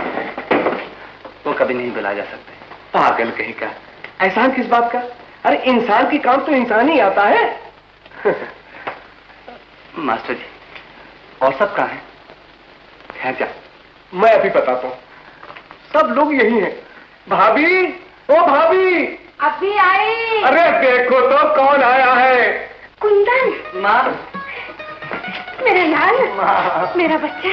वो कभी नहीं भुला जा सकते। पागल कहीं का, एहसान किस बात का? अरे इंसान की काम तो इंसान ही आता है। मास्टर जी, और सब कहाँ हैं? खैर जा, मैं अभी बताता हूँ। सब लोग यही हैं। भाभी, ओ भाभी, अभी आई। अरे देखो तो कौन आया है। कुंदन। माँ। मेरा लाल, मेरा बच्चा।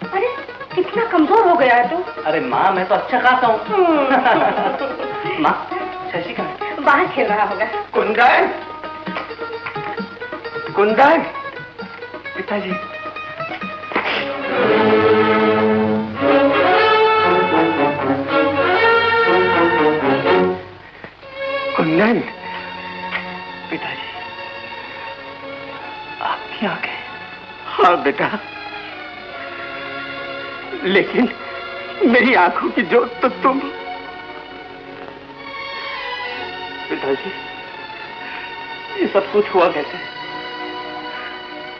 अरे कितना कमजोर हो गया है तू। अरे माँ, मैं तो अच्छा खाता हूँ। माँ, शशि कहाँ है? बाहर खेल रहा होगा। कुंदन, कुंदन। पिताजी। कुंदन। पिताजी, आपकी आंखें? हाँ बेटा, लेकिन मेरी आंखों की जोत तो तुम। पिताजी, ये सब कुछ हुआ कैसे?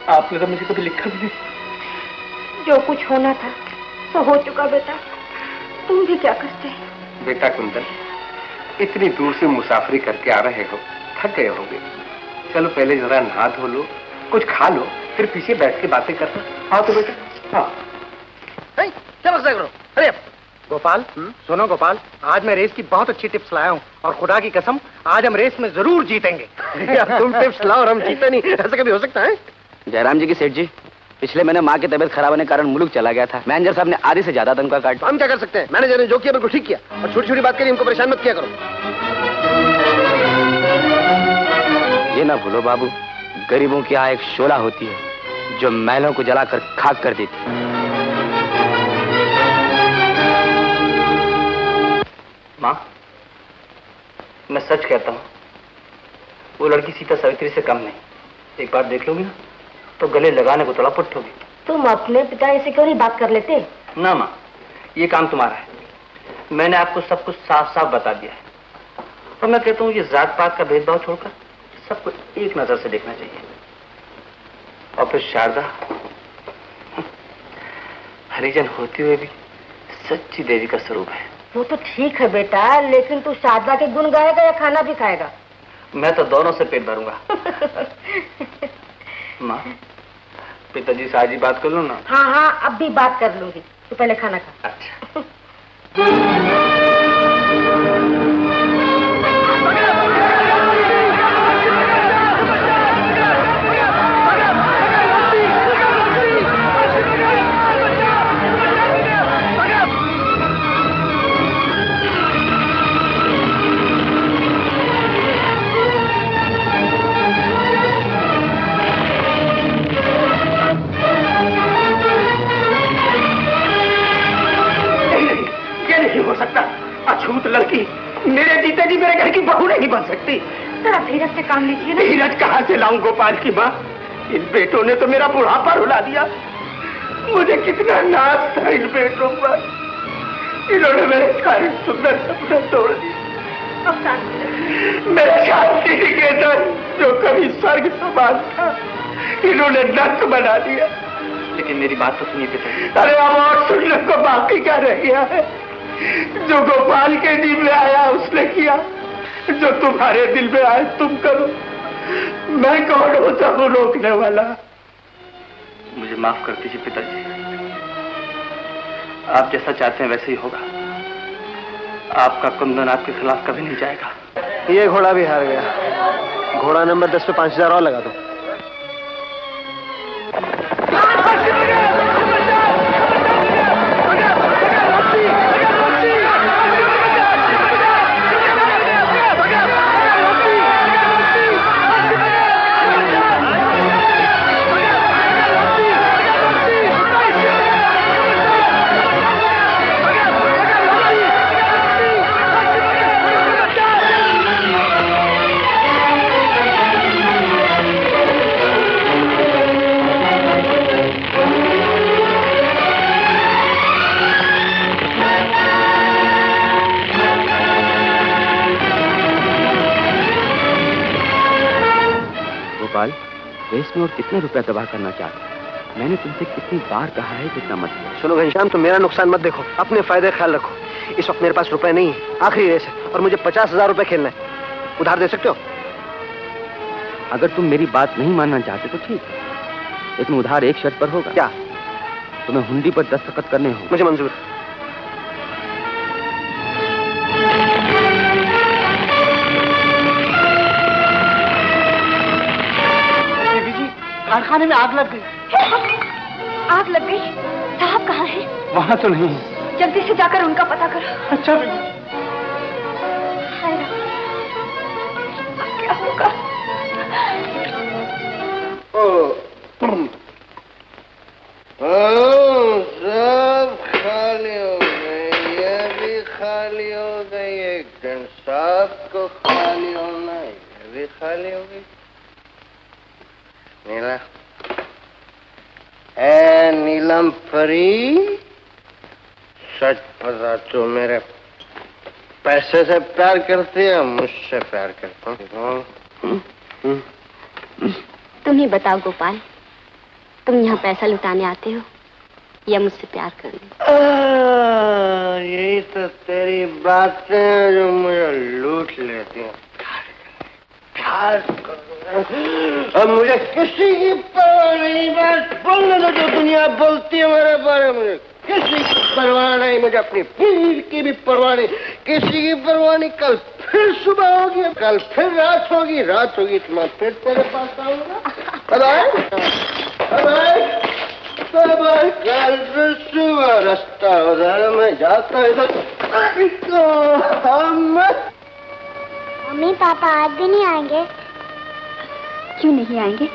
आपने तो मुझे कभी लिखा भी नहीं। जो कुछ होना था तो हो चुका बेटा, तुम भी क्या करते? बेटा कुंदन, इतनी दूर से मुसाफरी करके आ रहे हो, थक गए होगे। चलो पहले जरा नहा धो लो, कुछ खा लो, फिर पीछे बैठ के बातें करना। हाँ तो बेटा। हाँ क्या मस्ता करो? अरे गोपाल, सुनो गोपाल, आज मैं रेस की बहुत अच्छी टिप्स लाया हूँ और खुदा की कसम आज हम रेस में जरूर जीतेंगे। तुम टिप्स लाओ और हम जीते नहीं, ऐसा कभी हो सकता है? जयराम जी की सेठ जी, पिछले महीने माँ की तबीयत खराब होने के कारण मुल्क चला गया था। मैनेजर साहब ने आधे से ज्यादा तनख्वाह काटी। हम क्या कर सकते हैं? मैनेजर ने जो किया बिल्कुल ठीक किया, और छोटी छोटी बात के लिए हमको परेशान मत किया करो। ये ना भूलो बाबू, गरीबों की यहाँ एक शोला होती है जो महलों को जलाकर खाक कर देती। माँ, मैं सच कहता हूँ, वो लड़की सीता सावित्री से कम नहीं। एक बार देख लोगी ना तो गले लगाने को तड़ापट होगी। तुम अपने पिता से क्यों नहीं बात कर लेते? ना माँ, ये काम तुम्हारा है। मैंने आपको सब कुछ साफ साफ बता दिया है। और मैं कहता हूँ ये जात पात का भेदभाव छोड़कर सबको एक नजर से देखना चाहिए। और फिर शारदा हरिजन होते हुए भी सच्ची देवी का स्वरूप है। वो तो ठीक है बेटा, लेकिन तू शारदा के गुण गाएगा या खाना भी खाएगा? मैं तो दोनों से पेट भरूंगा। माँ, पिताजी से आज ही बात कर लो ना। हाँ हाँ, अब भी बात कर लूंगी, तू पहले खाना खा। अच्छा। अछूत लड़की मेरे जीते जी मेरे घर की बहू नहीं बन सकती। जरा धीरज से काम लीजिए ना। धीरज कहाँ से लाऊं गोपाल की माँ? इन बेटों ने तो मेरा बुढ़ापा रुला दिया। मुझे कितना नाज था इन बेटों पर। इन्होंने मेरे सारे सुंदर सपने तोड़ दिए। मेरे शांति निकेतन जो कभी स्वर्ग समान था, इन्होंने नर्क बना दिया। लेकिन मेरी बात तो सुनिए पिताजी। अरे अब और सुनने को बाकी क्या रह गया है? जो गोपाल के दिल में आया उसने किया, जो तुम्हारे दिल में आए तुम करो। मैं कौन होता हूँ रोकने वाला? मुझे माफ कर दीजिए पिताजी, आप जैसा चाहते हैं वैसे ही होगा। आपका कुंदन आपके खिलाफ कभी नहीं जाएगा। ये घोड़ा भी हार गया। घोड़ा नंबर 10 पे 5000 और लगा दो। रेस में और कितने रुपया तबाह करना चाहते? मैंने तुमसे कितनी बार कहा है कितना मत करो। सुनो घनश्याम, तुम मेरा नुकसान मत देखो, अपने फायदे ख्याल रखो। इस वक्त मेरे पास रुपए नहीं है, आखिरी रेस है और मुझे 50,000 रुपए खेलना है। उधार दे सकते हो? अगर तुम मेरी बात नहीं मानना चाहते तो ठीक है, लेकिन उधार एक शर्त पर होगा। क्या? तुम्हें हुंडी पर दस्तखत करने होंगे। मुझे मंजूर। कारखाने में आग लग गई। आग लग गई? साहब कहाँ है? वहाँ तो नहीं है। जल्दी से जाकर उनका पता करो। अच्छा क्या होगा? सब खाली हो गए, ये भी खाली हो गई, एक घनश्याम को खाली होना, ये भी खाली हो गई। नीला, ए नीलम परी, सच बता, तू मेरे पैसे से प्यार करती है, मुझसे प्यार करता हूँ? तुम ही बताओ गोपाल, तुम यहाँ पैसा लुटाने आते हो या मुझसे प्यार करने? यही तो तेरी बातें हैं जो मुझे लूट लेती हैं। अब मुझे किसी की परवाह नहीं, बस बोलने दो जो दुनिया बोलती है मेरे बारे में। मुझे किसी की परवाह नहीं, मुझे अपनी पीर की भी परवाह नहीं, किसी की परवाह नहीं। कल फिर सुबह होगी, कल फिर रात होगी, रात होगी तो मैं फिर तेरे पास आऊंगा। कल फिर सुबह रास्ता उधर मैं जाता इधर। मम्मी पापा आज भी नहीं आएंगे? क्यों नहीं आएंगे?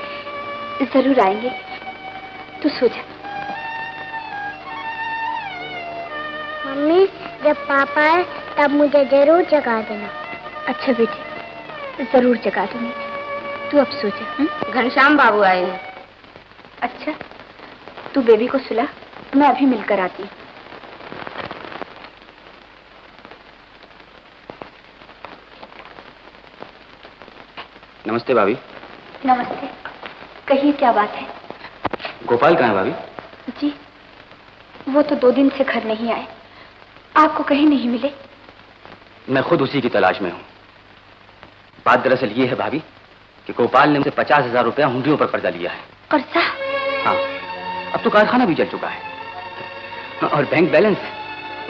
जरूर आएंगे, तू सो जा। मम्मी जब पापा आए तब मुझे जरूर जगा देना। अच्छा बेटे, जरूर जगा दूंगी, तू अब सो जा। घनश्याम बाबू आए हैं। अच्छा, तू बेबी को सुला, मैं अभी मिलकर आती हूँ। नमस्ते भाभी। नमस्ते। कहिए क्या बात है? गोपाल कहाँ है भाभी? जी, वो तो 2 दिन से घर नहीं आए। आपको कहीं नहीं मिले? मैं खुद उसी की तलाश में हूँ। बात दरअसल ये है भाभी कि गोपाल ने मुझसे 50,000 रुपया हुंडियों पर कर्जा लिया है। कर्जा? हाँ, अब तो कारखाना भी जल चुका है और बैंक बैलेंस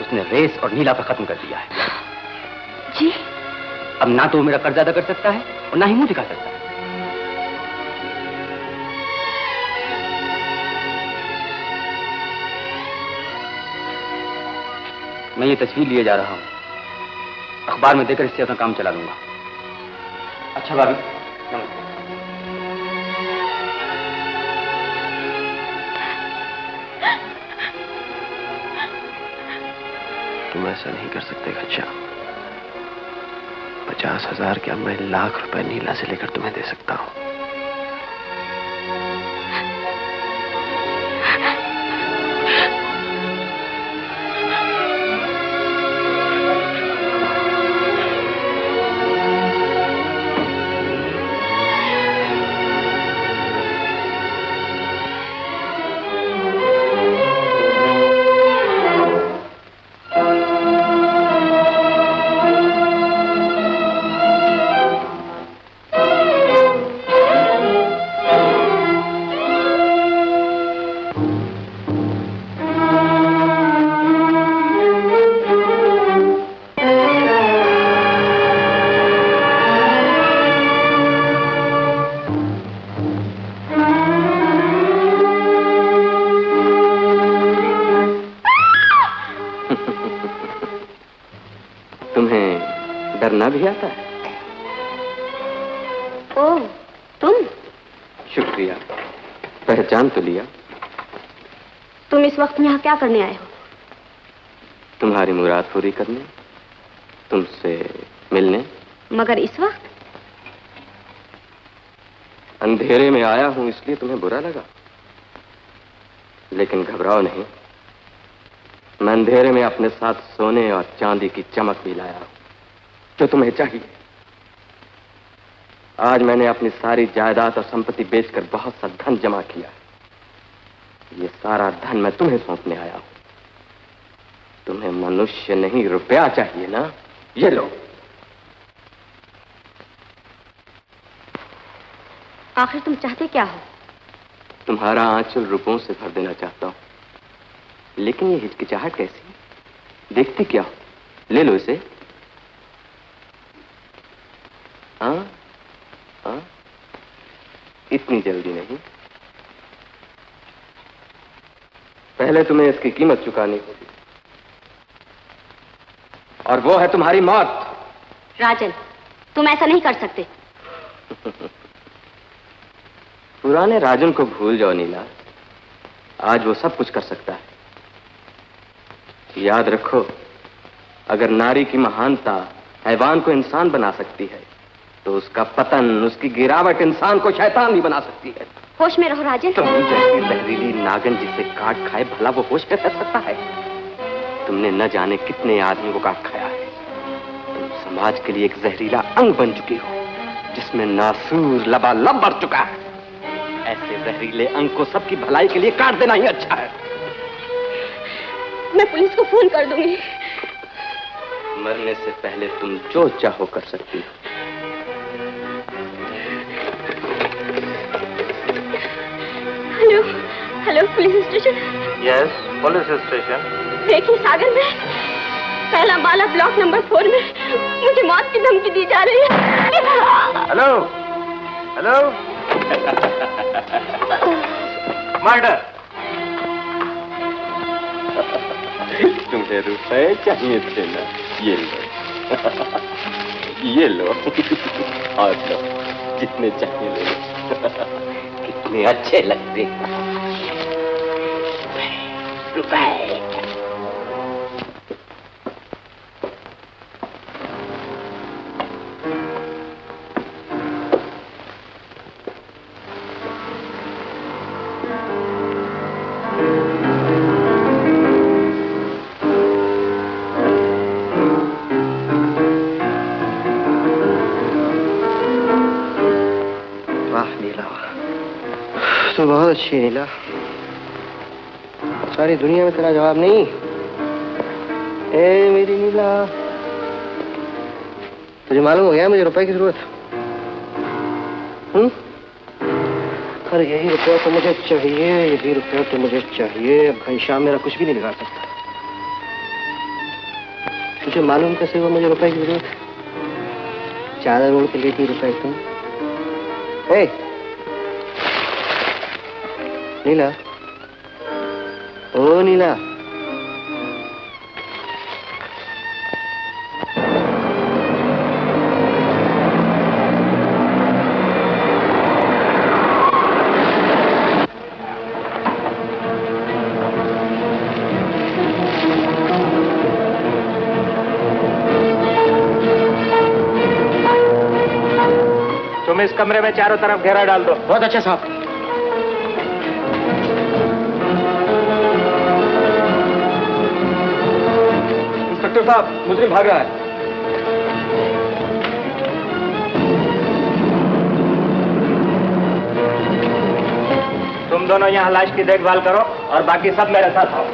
उसने रेस और नीला पर खत्म कर दिया है। जी? अब ना तो वो मेरा कर्जा अदा कर सकता है और ना ही मुंह दिखा सकता है। मैं ये तस्वीर लिए जा रहा हूँ, अखबार में देकर इससे अपना काम चला लूंगा। अच्छा भाभी, नमस्ते। तुम ऐसा नहीं कर सकते घनश्याम। 50,000 क्या, मैं लाख रुपए नीला से लेकर तुम्हें दे सकता हूँ। डरना भी आता है? ओह, तुम? शुक्रिया, पहचान तो लिया। तुम इस वक्त यहाँ क्या करने आए हो? तुम्हारी मुराद पूरी करने, तुमसे मिलने। मगर इस वक्त? अंधेरे में आया हूं इसलिए तुम्हें बुरा लगा, लेकिन घबराओ नहीं, मैं अंधेरे में अपने साथ सोने और चांदी की चमक भी लाया हूं जो तुम्हें चाहिए। आज मैंने अपनी सारी जायदाद और संपत्ति बेचकर बहुत सा धन जमा किया। ये सारा धन मैं तुम्हें सौंपने आया हूं। तुम्हें मनुष्य नहीं रुपया चाहिए ना? ये लो। आखिर तुम चाहते क्या हो? तुम्हारा आंचल रुपयों से भर देना चाहता हूं, लेकिन ये हिचकिचाहट कैसी? देखती क्या हो? ले लो इसे। हाँ हाँ, इतनी जल्दी नहीं, पहले तुम्हें इसकी कीमत चुकानी होगी, और वो है तुम्हारी मौत। राजन, तुम ऐसा नहीं कर सकते। पुराने राजन को भूल जाओ नीला, आज वो सब कुछ कर सकता है। याद रखो, अगर नारी की महानता हैवान को इंसान बना सकती है, तो उसका पतन, उसकी गिरावट इंसान को शैतान भी बना सकती है। होश में रहो राजन। तुम जैसी जहरीली नागिन जिसे काट खाए, भला वो होश में रह सकता है? तुमने न जाने कितने आदमी को काट खाया है। तुम समाज के लिए एक जहरीला अंग बन चुकी हो, जिसमें नासूर लबालब बढ़ चुका है। ऐसे जहरीले अंग को सबकी भलाई के लिए काट देना ही अच्छा है। मैं पुलिस को फोन कर दूंगी। मरने से पहले तुम जो चाहो कर सकती हो। Hello hello, police station. Yes, police station. देखिए सागर में पहला माला ब्लॉक नंबर 4 में मुझे मौत की धमकी दी जा रही है। Hello hello. मर्डर। तुम्हें रुपए चाहिए थे ना? ये लो। ये लो और लो, जितने चाहिए ले लो। कितने अच्छे लगते रुपए। बहुत अच्छी है नीला। सारी दुनिया में तेरा जवाब नहीं। ए मेरी नीला, तुझे मालूम हो गया मुझे रुपए की जरूरत। अरे यही रुपया तो मुझे चाहिए, यही रुपया तो मुझे चाहिए। अब घनश्याम मेरा कुछ भी नहीं बिगाड़ सकता। तुझे मालूम कैसे हुआ मुझे रुपए की जरूरत है? चादर ओढ़ के लेती रुपए तुम। ए नीला, ओ नीला, तुम इस कमरे में चारों तरफ घेरा डाल दो। बहुत अच्छा साहब। इंस्पेक्टर साहब, मुजरिम भाग रहा है। तुम दोनों यहाँ लाश की देखभाल करो और बाकी सब मेरे साथ आओ।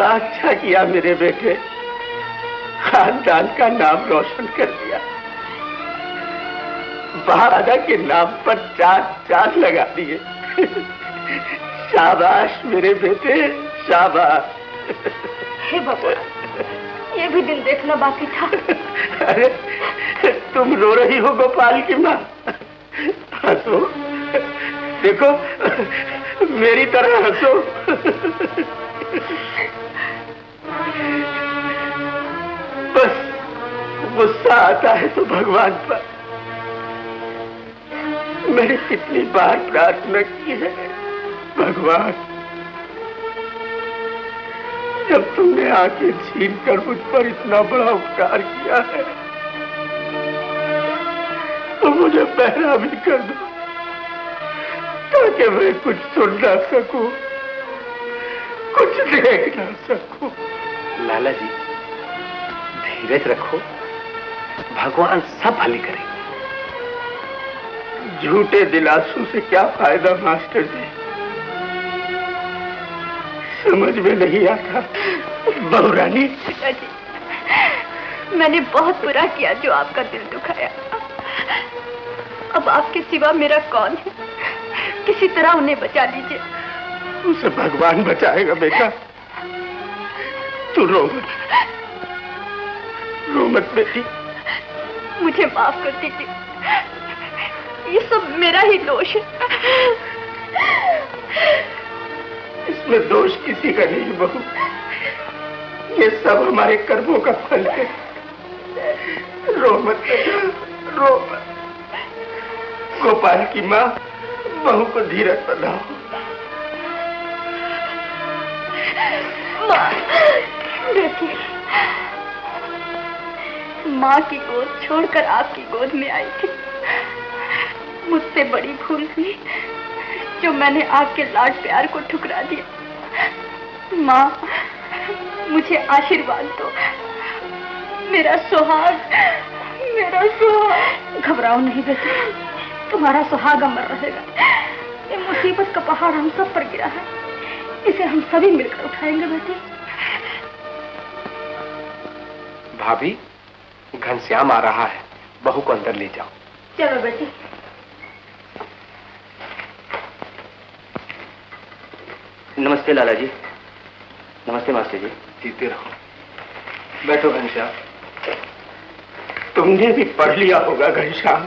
अच्छा किया मेरे बेटे, खानदान का नाम रोशन कर दिया। महाराजा के नाम पर 4 चांद लगा दिए। शाबाश मेरे बेटे, शाबाश। हे बाबा, ये भी दिन देखना बाकी था। अरे तुम रो रही हो गोपाल की माँ? हंसो, देखो मेरी तरह हंसो। बस गुस्सा आता है तो भगवान पर। मैंने कितनी बार प्रार्थना की है, भगवान जब तुमने आंखें छीन कर मुझ पर इतना बड़ा उपकार किया है तो मुझे बहरा भी कर दो ताकि मैं कुछ सुन ना सकूं, कुछ देख ना सकूं। लाला जी धीरज रखो, भगवान सब भली करे। झूठे दिलासों से क्या फायदा मास्टर जी, समझ में नहीं आता। बहू रानी, पिताजी, मैंने बहुत बुरा किया जो आपका दिल दुखाया। अब आपके सिवा मेरा कौन है? किसी तरह उन्हें बचा लीजिए। उसे भगवान बचाएगा बेटा। तू रो मत बेटी। मुझे माफ कर दीजिए, ये सब मेरा ही दोष है। इसमें दोष किसी का नहीं बहू, ये सब हमारे कर्मों का फल है। रो मत बेटा, रो मत। गोपाल की माँ बहू को धीरज बंधाओ। माँ, बेटी, माँ की गोद छोड़कर आपकी गोद में आई थी। मुझसे बड़ी भूल हुई जो मैंने आपके लाड प्यार को ठुकरा दिया। माँ, मुझे आशीर्वाद दो। मेरा सुहाग, मेरा सुहाग। घबराओ नहीं बेटी, तुम्हारा सुहाग अमर रहेगा। ये मुसीबत का पहाड़ हम सब पर गिरा है, इसे हम सभी मिलकर उठाएंगे बेटी। भाभी, घनश्याम आ रहा है, बहू को अंदर ले जाओ। चलो बेटी। नमस्ते लाला जी। नमस्ते मास्टर जी। जीते रहो। बैठो घनश्याम। तुमने भी पढ़ लिया होगा घनश्याम,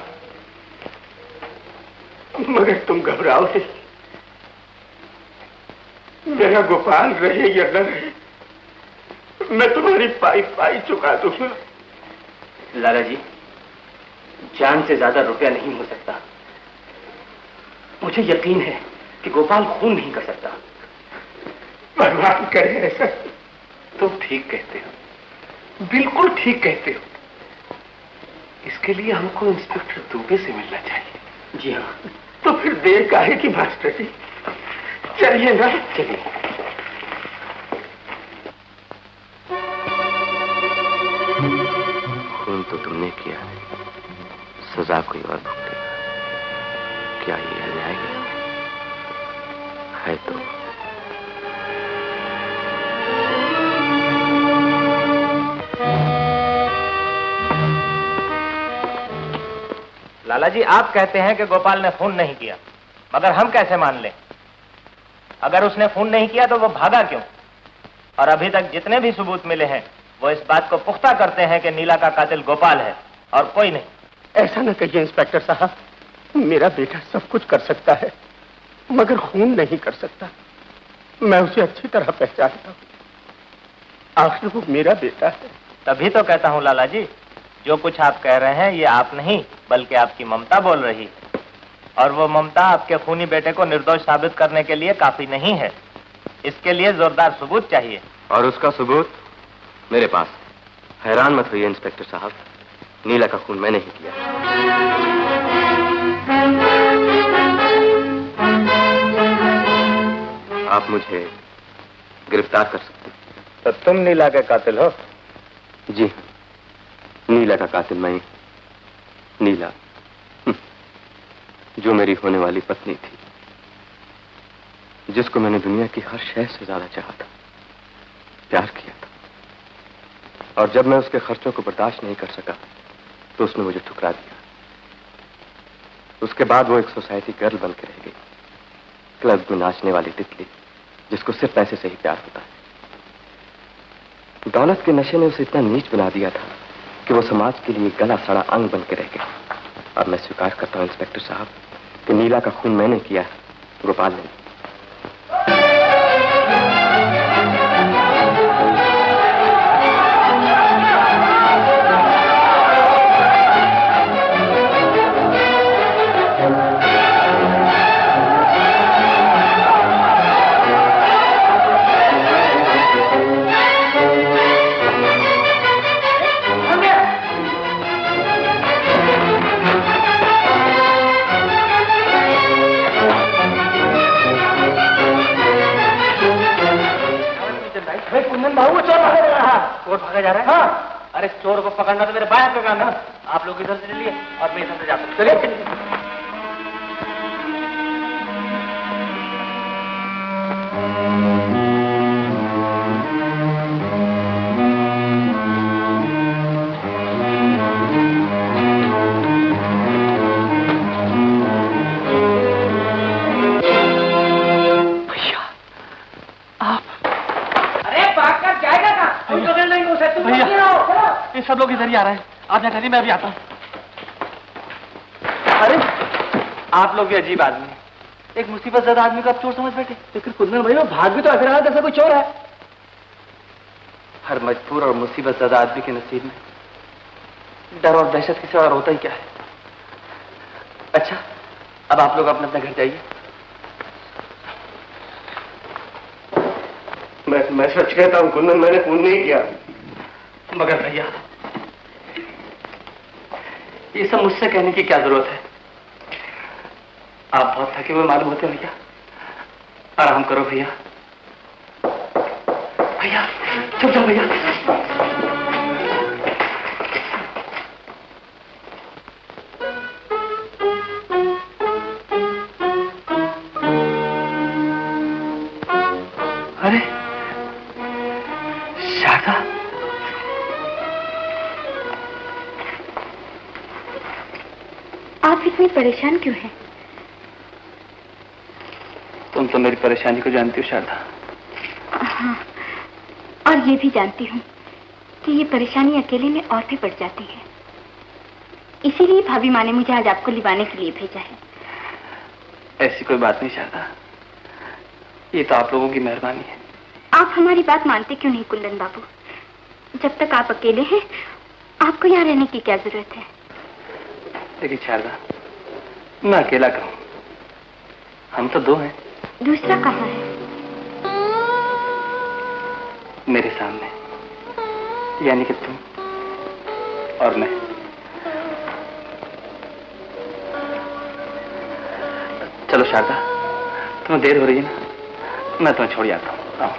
मगर तुम घबराओ नहीं। मेरा गोपाल रहे या न रहे, मैं तुम्हारी पाई पाई चुका दूंगा। लाला जी, जान से ज्यादा रुपया नहीं हो सकता। मुझे यकीन है कि गोपाल खून नहीं कर सकता। भगवान करे ऐसा। तुम ठीक कहते हो, बिल्कुल ठीक कहते हो। इसके लिए हमको इंस्पेक्टर दुबे से मिलना चाहिए। जी हाँ। तो फिर देर काहे की मास्टर जी? चलिए ना। चलिए। खून तो तुमने किया, सजा कोई और भुगतेगा। क्या ये अन्याय है तो? लाला जी, आप कहते हैं कि गोपाल ने खून नहीं किया, मगर हम कैसे मान लें? अगर उसने खून नहीं किया तो वो भागा क्यों? और अभी तक जितने भी सबूत मिले हैं वो इस बात को पुख्ता करते हैं कि नीला का कातिल गोपाल है और कोई नहीं। ऐसा न कहिए इंस्पेक्टर साहब, मेरा बेटा सब कुछ कर सकता है मगर खून नहीं कर सकता। मैं उसे अच्छी तरह पहचानता हूँ, आखिर वो मेरा बेटा है। तभी तो कहता हूँ लाला जी, जो कुछ आप कह रहे हैं ये आप नहीं बल्कि आपकी ममता बोल रही है, और वो ममता आपके खूनी बेटे को निर्दोष साबित करने के लिए काफी नहीं है। इसके लिए जोरदार सबूत चाहिए। और उसका सबूत मेरे पास है। हैरान मत होइए इंस्पेक्टर साहब, नीला का खून मैंने ही किया। आप मुझे गिरफ्तार कर सकते हैं। तो तुम नीला के कातिल हो? जी, नीला का कातिल मैं। नीला, जो मेरी होने वाली पत्नी थी, जिसको मैंने दुनिया की हर शय से ज्यादा चाहा था, प्यार किया था, और जब मैं उसके खर्चों को बर्दाश्त नहीं कर सका तो उसने मुझे ठुकरा दिया। उसके बाद वो एक सोसाइटी गर्ल बन के रह गई, क्लब में नाचने वाली तितली, जिसको सिर्फ पैसे से ही प्यार होता है। दौलत के नशे ने उसे इतना नीच बना दिया था कि वो समाज के लिए गला सड़ा अंग बन के रह गया। और मैं स्वीकार करता हूं इंस्पेक्टर साहब कि नीला का खून मैंने किया, गोपाल ने। भागा जा रहा है। हाँ, अरे चोर को पकड़ना तो मेरे बाएं हाथ में काम है। आप लोग इधर से चलिए और मैं इधर से जाता हूँ। चलिए। ये सब लोग इधर ही आ रहे हैं। आप यहाँ चलिए, मैं अभी आता हूँ। अरे आप लोग भी अजीब आदमी हैं। एक मुसीबत ज़्यादा आदमी को आप चोर समझ बैठे। लेकिन कुंदन भाई वो भाग भी तो ऐसा रहा जैसे कोई चोर है। हर मजबूर और मुसीबत ज़्यादा आदमी के नसीब में डर और दहशत के सिवा और होता ही क्या है। अच्छा, अब आप लोग अपने अपने घर जाइए। मैं सच कहता हूँ कुंदन, मैंने खून नहीं किया। मगर भैया, ये सब मुझसे कहने की क्या जरूरत है? आप बहुत थके हुए मालूम होते भैया। आराम करो भैया। भैया चुप जाओ भैया। अरे शारदा, आप इतने परेशान क्यों हैं? तुम तो मेरी परेशानी को जानती हो शारदा। हाँ, और ये भी जानती हूँ कि ये परेशानी अकेले में और भी बढ़ जाती है। इसीलिए भाभी माँ ने मुझे आज आपको लिवाने के लिए भेजा है। ऐसी कोई बात नहीं शारदा, ये तो आप लोगों की मेहरबानी है। आप हमारी बात मानते क्यों नहीं कुंदन बाबू? जब तक आप अकेले हैं, आपको यहाँ रहने की क्या जरूरत है? लेकिन शारदा, मैं अकेला कहूँ, हम तो दो हैं। दूसरा कहाँ है? मेरे सामने, यानी कि तुम और मैं। चलो शारदा, तुम्हें देर हो रही है ना, मैं तुम्हें छोड़ जाता हूँ। आओ।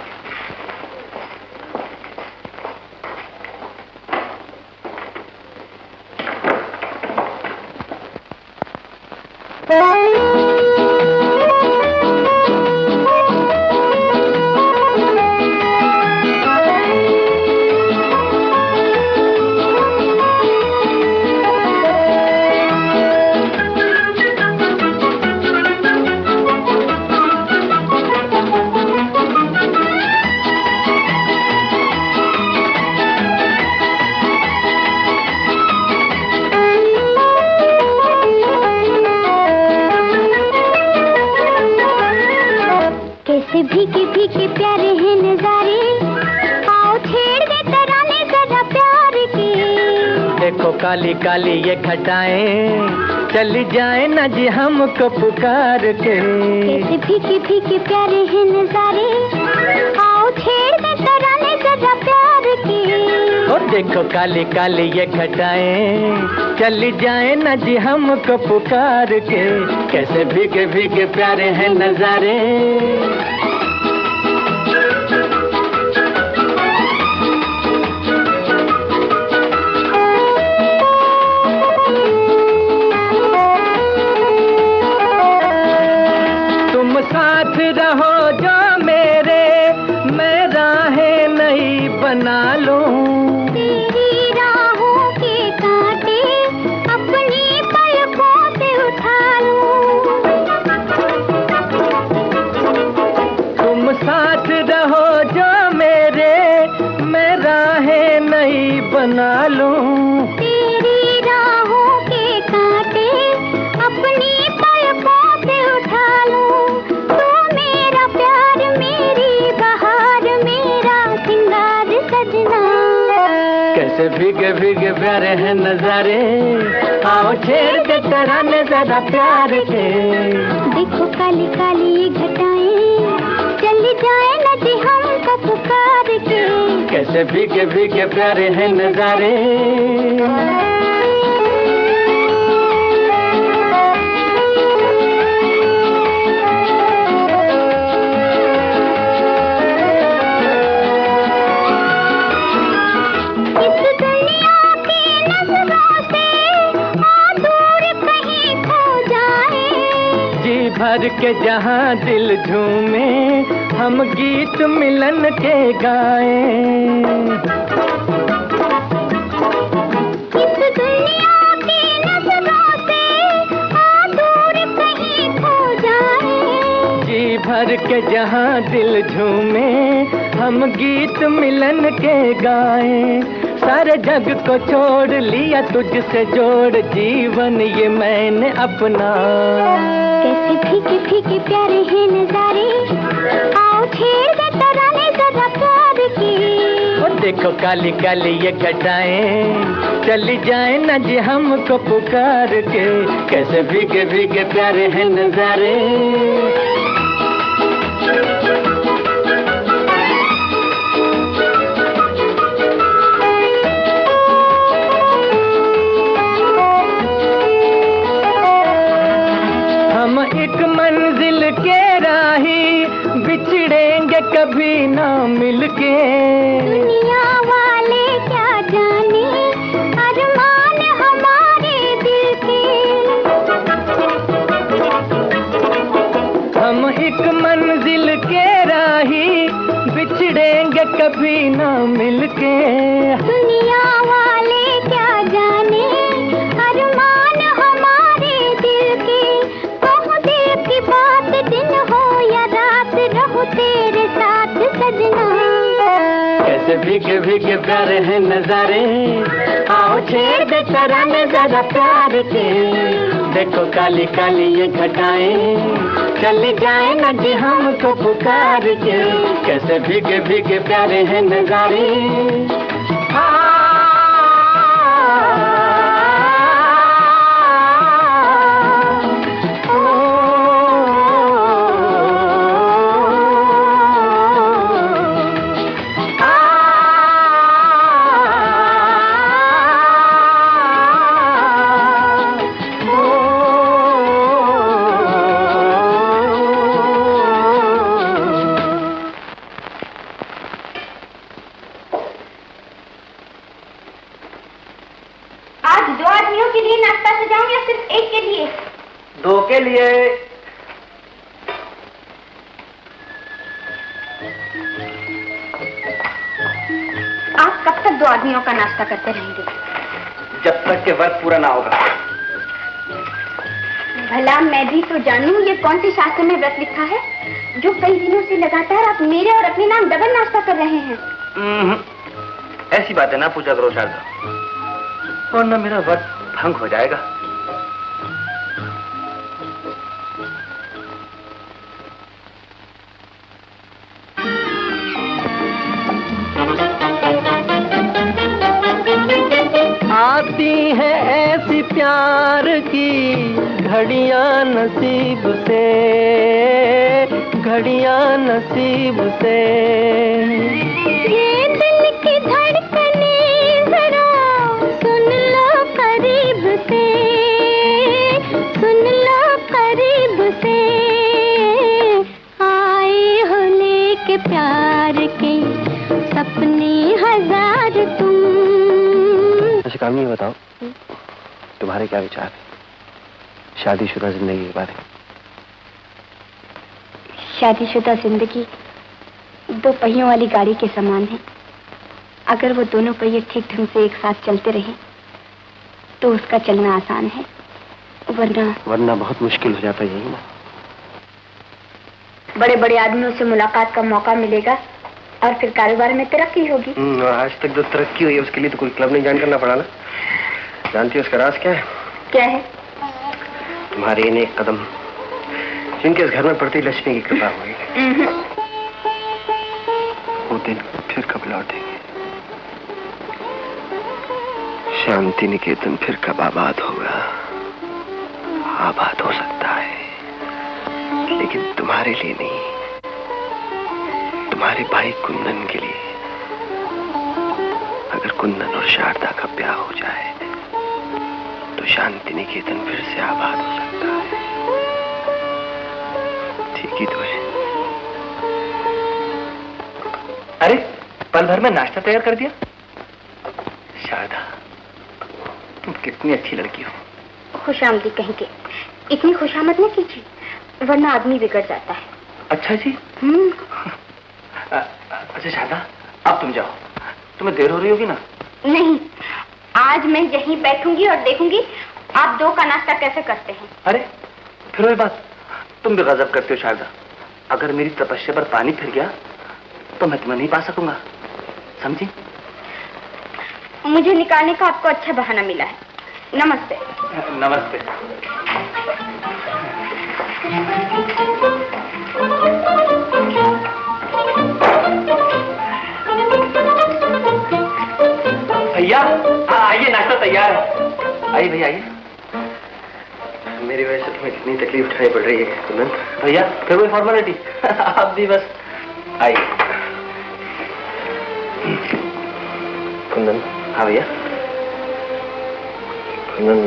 भीगे भीगे प्यारे हैं नजारे, आओ छेड़ दे तराने जरा प्यार के। देखो काली काली ये घटाएं, चली जाए न जी हमको पुकार के। कैसे भीगे भीगे प्यारे हैं नजारे, आओ छेड़ दे तराने जरा प्यार के। और देखो काली काली ये घटाएं, चली जाए न जी हमको पुकार के। कैसे भीगे भीगे प्यारे हैं नजारे। साथ रहो जो मेरे, मैं राहें नहीं बना लूं। तेरी राहों के कांटे अपनी पलकों से उठा लूं। तुम साथ रहो जो मेरे, मैं राहें नहीं बना लूं। तेरी राहों के कांटे अपनी पलकों से उठा लूं। कैसे भीगे भीगे प्यारे हैं नजारे, आओ छेड़ के तराने जरा प्यार के। देखो काली काली ये घटाएं, चली जाए नदी हमको पुकार के। कैसे भीगे भीगे प्यारे हैं नजारे। इस दुनिया भर के जहाँ दिल झूमे हम गीत मिलन के गाएं। इस दुनिया की नजरों से दूर कहीं खो जाए। जी भर के जहाँ दिल झूमे हम गीत मिलन के गाएं। सारे जग को छोड़ लिया तुझसे जोड़ जीवन ये मैंने अपना। कैसे फीके फीके प्यारे हैं नजारे, आओ छेड़ दे तराने जरा प्यार की। और देखो काली काली ये घटाएं चली जाए न जी हमको पुकार के। कैसे भीगे भीगे प्यारे हैं नजारे। हम एक मंजिल के राही बिछड़ेंगे कभी ना मिलके। दुनिया वाले क्या जाने अरमान हमारे दिल के। हम एक मंजिल के राही बिछड़ेंगे कभी ना मिलके। दुनिया वाले क्या जाने अरमान हमारे दिल के। कहूँ दिल की बात दिन हो या रात रहूं तेरे साथ सजना। कैसे भीगे भीगे प्यारे हैं नजारे, आओ छेड़ दे तराने जरा प्यार के। देखो काली काली ये घटाएं चली जाए न जी हमको पुकार के। कैसे भीगे भीगे प्यारे हैं नजारे। आज 2 आदमियों के लिए नाश्ता सजाऊं या सिर्फ एक के लिए? 2 के लिए। आप कब तक 2 आदमियों का नाश्ता करते रहेंगे? जब तक के व्रत पूरा ना होगा। भला मैं भी तो जानूं ये कौन सी शास्त्र में व्रत लिखा है जो कई दिनों से लगातार आप मेरे और अपने नाम डबल नाश्ता कर रहे हैं। ऐसी बातें ना पूछा करो शारदा, वरना मेरा व्रत भंग हो जाएगा। आती है ऐसी प्यार की घड़ियां नसीब से, घड़ियां नसीब से। ये दिल की धड़कने जरा सुन लो करीब से, सुन लो करीब से। आए हो लेके प्यार के सपने हजार तुम। अच्छा काम ये बताओ, तुम्हारे क्या विचार है शादीशुदा जिंदगी के बारे में? शादीशुदा जिंदगी 2 पहियों वाली गाड़ी के समान है। अगर वो दोनों पहिए ठीक ढंग से एक साथ चलते रहे तो उसका चलना आसान है, वरना बहुत मुश्किल हो जाता है। यही ना, बड़े बड़े आदमियों से मुलाकात का मौका मिलेगा और फिर कारोबार में तरक्की होगी। आज तक जो तरक्की हुई है उसके लिए तो कोई क्लब नहीं ज्वाइन करना पड़ा ना। जानती हो उसका राज क्या है? क्या है? तुम्हारे इन एक कदम जिनके इस घर में पड़ती लक्ष्मी की कृपा हुई। वो दिन फिर कब लौटेंगे? शांति निकेतन फिर कब आबाद होगा? आबाद हो सकता है लेकिन तुम्हारे लिए नहीं, तुम्हारे भाई कुंदन के लिए। अगर कुंदन और शारदा का ब्याह हो जाए तो शांति निकेतन फिर से आबाद हो सकता है। ठीक ही तो है। अरे पल भर में नाश्ता तैयार कर दिया। शारदा, तुम कितनी अच्छी लड़की हो। खुशामदी कहीं के, इतनी खुशामद न कीजिए। वरना आदमी बिगड़ जाता है। अच्छा जी। अच्छा शारदा, अब तुम जाओ, तुम्हें देर हो रही होगी ना? नहीं, आज मैं यहीं बैठूंगी और देखूंगी आप 2 का नाश्ता कैसे करते हैं। अरे फिर वही बात, तुम भी गजब करते हो शारदा। अगर मेरी तपस्या पर पानी फिर गया तो मैं तुम्हें नहीं पा सकूंगा, समझी? मुझे निकालने का आपको अच्छा बहाना मिला है। नमस्ते। नमस्ते। भैया आइए, नाश्ता तैयार है। आइए भैया आइए। मेरी वजह से तुम्हें कितनी तकलीफ उठानी पड़ रही है कुंदन। भैया फिर कोई फॉर्मेलिटी? आप भी बस आइए। कुंदन। हाँ भैया। कुंदन,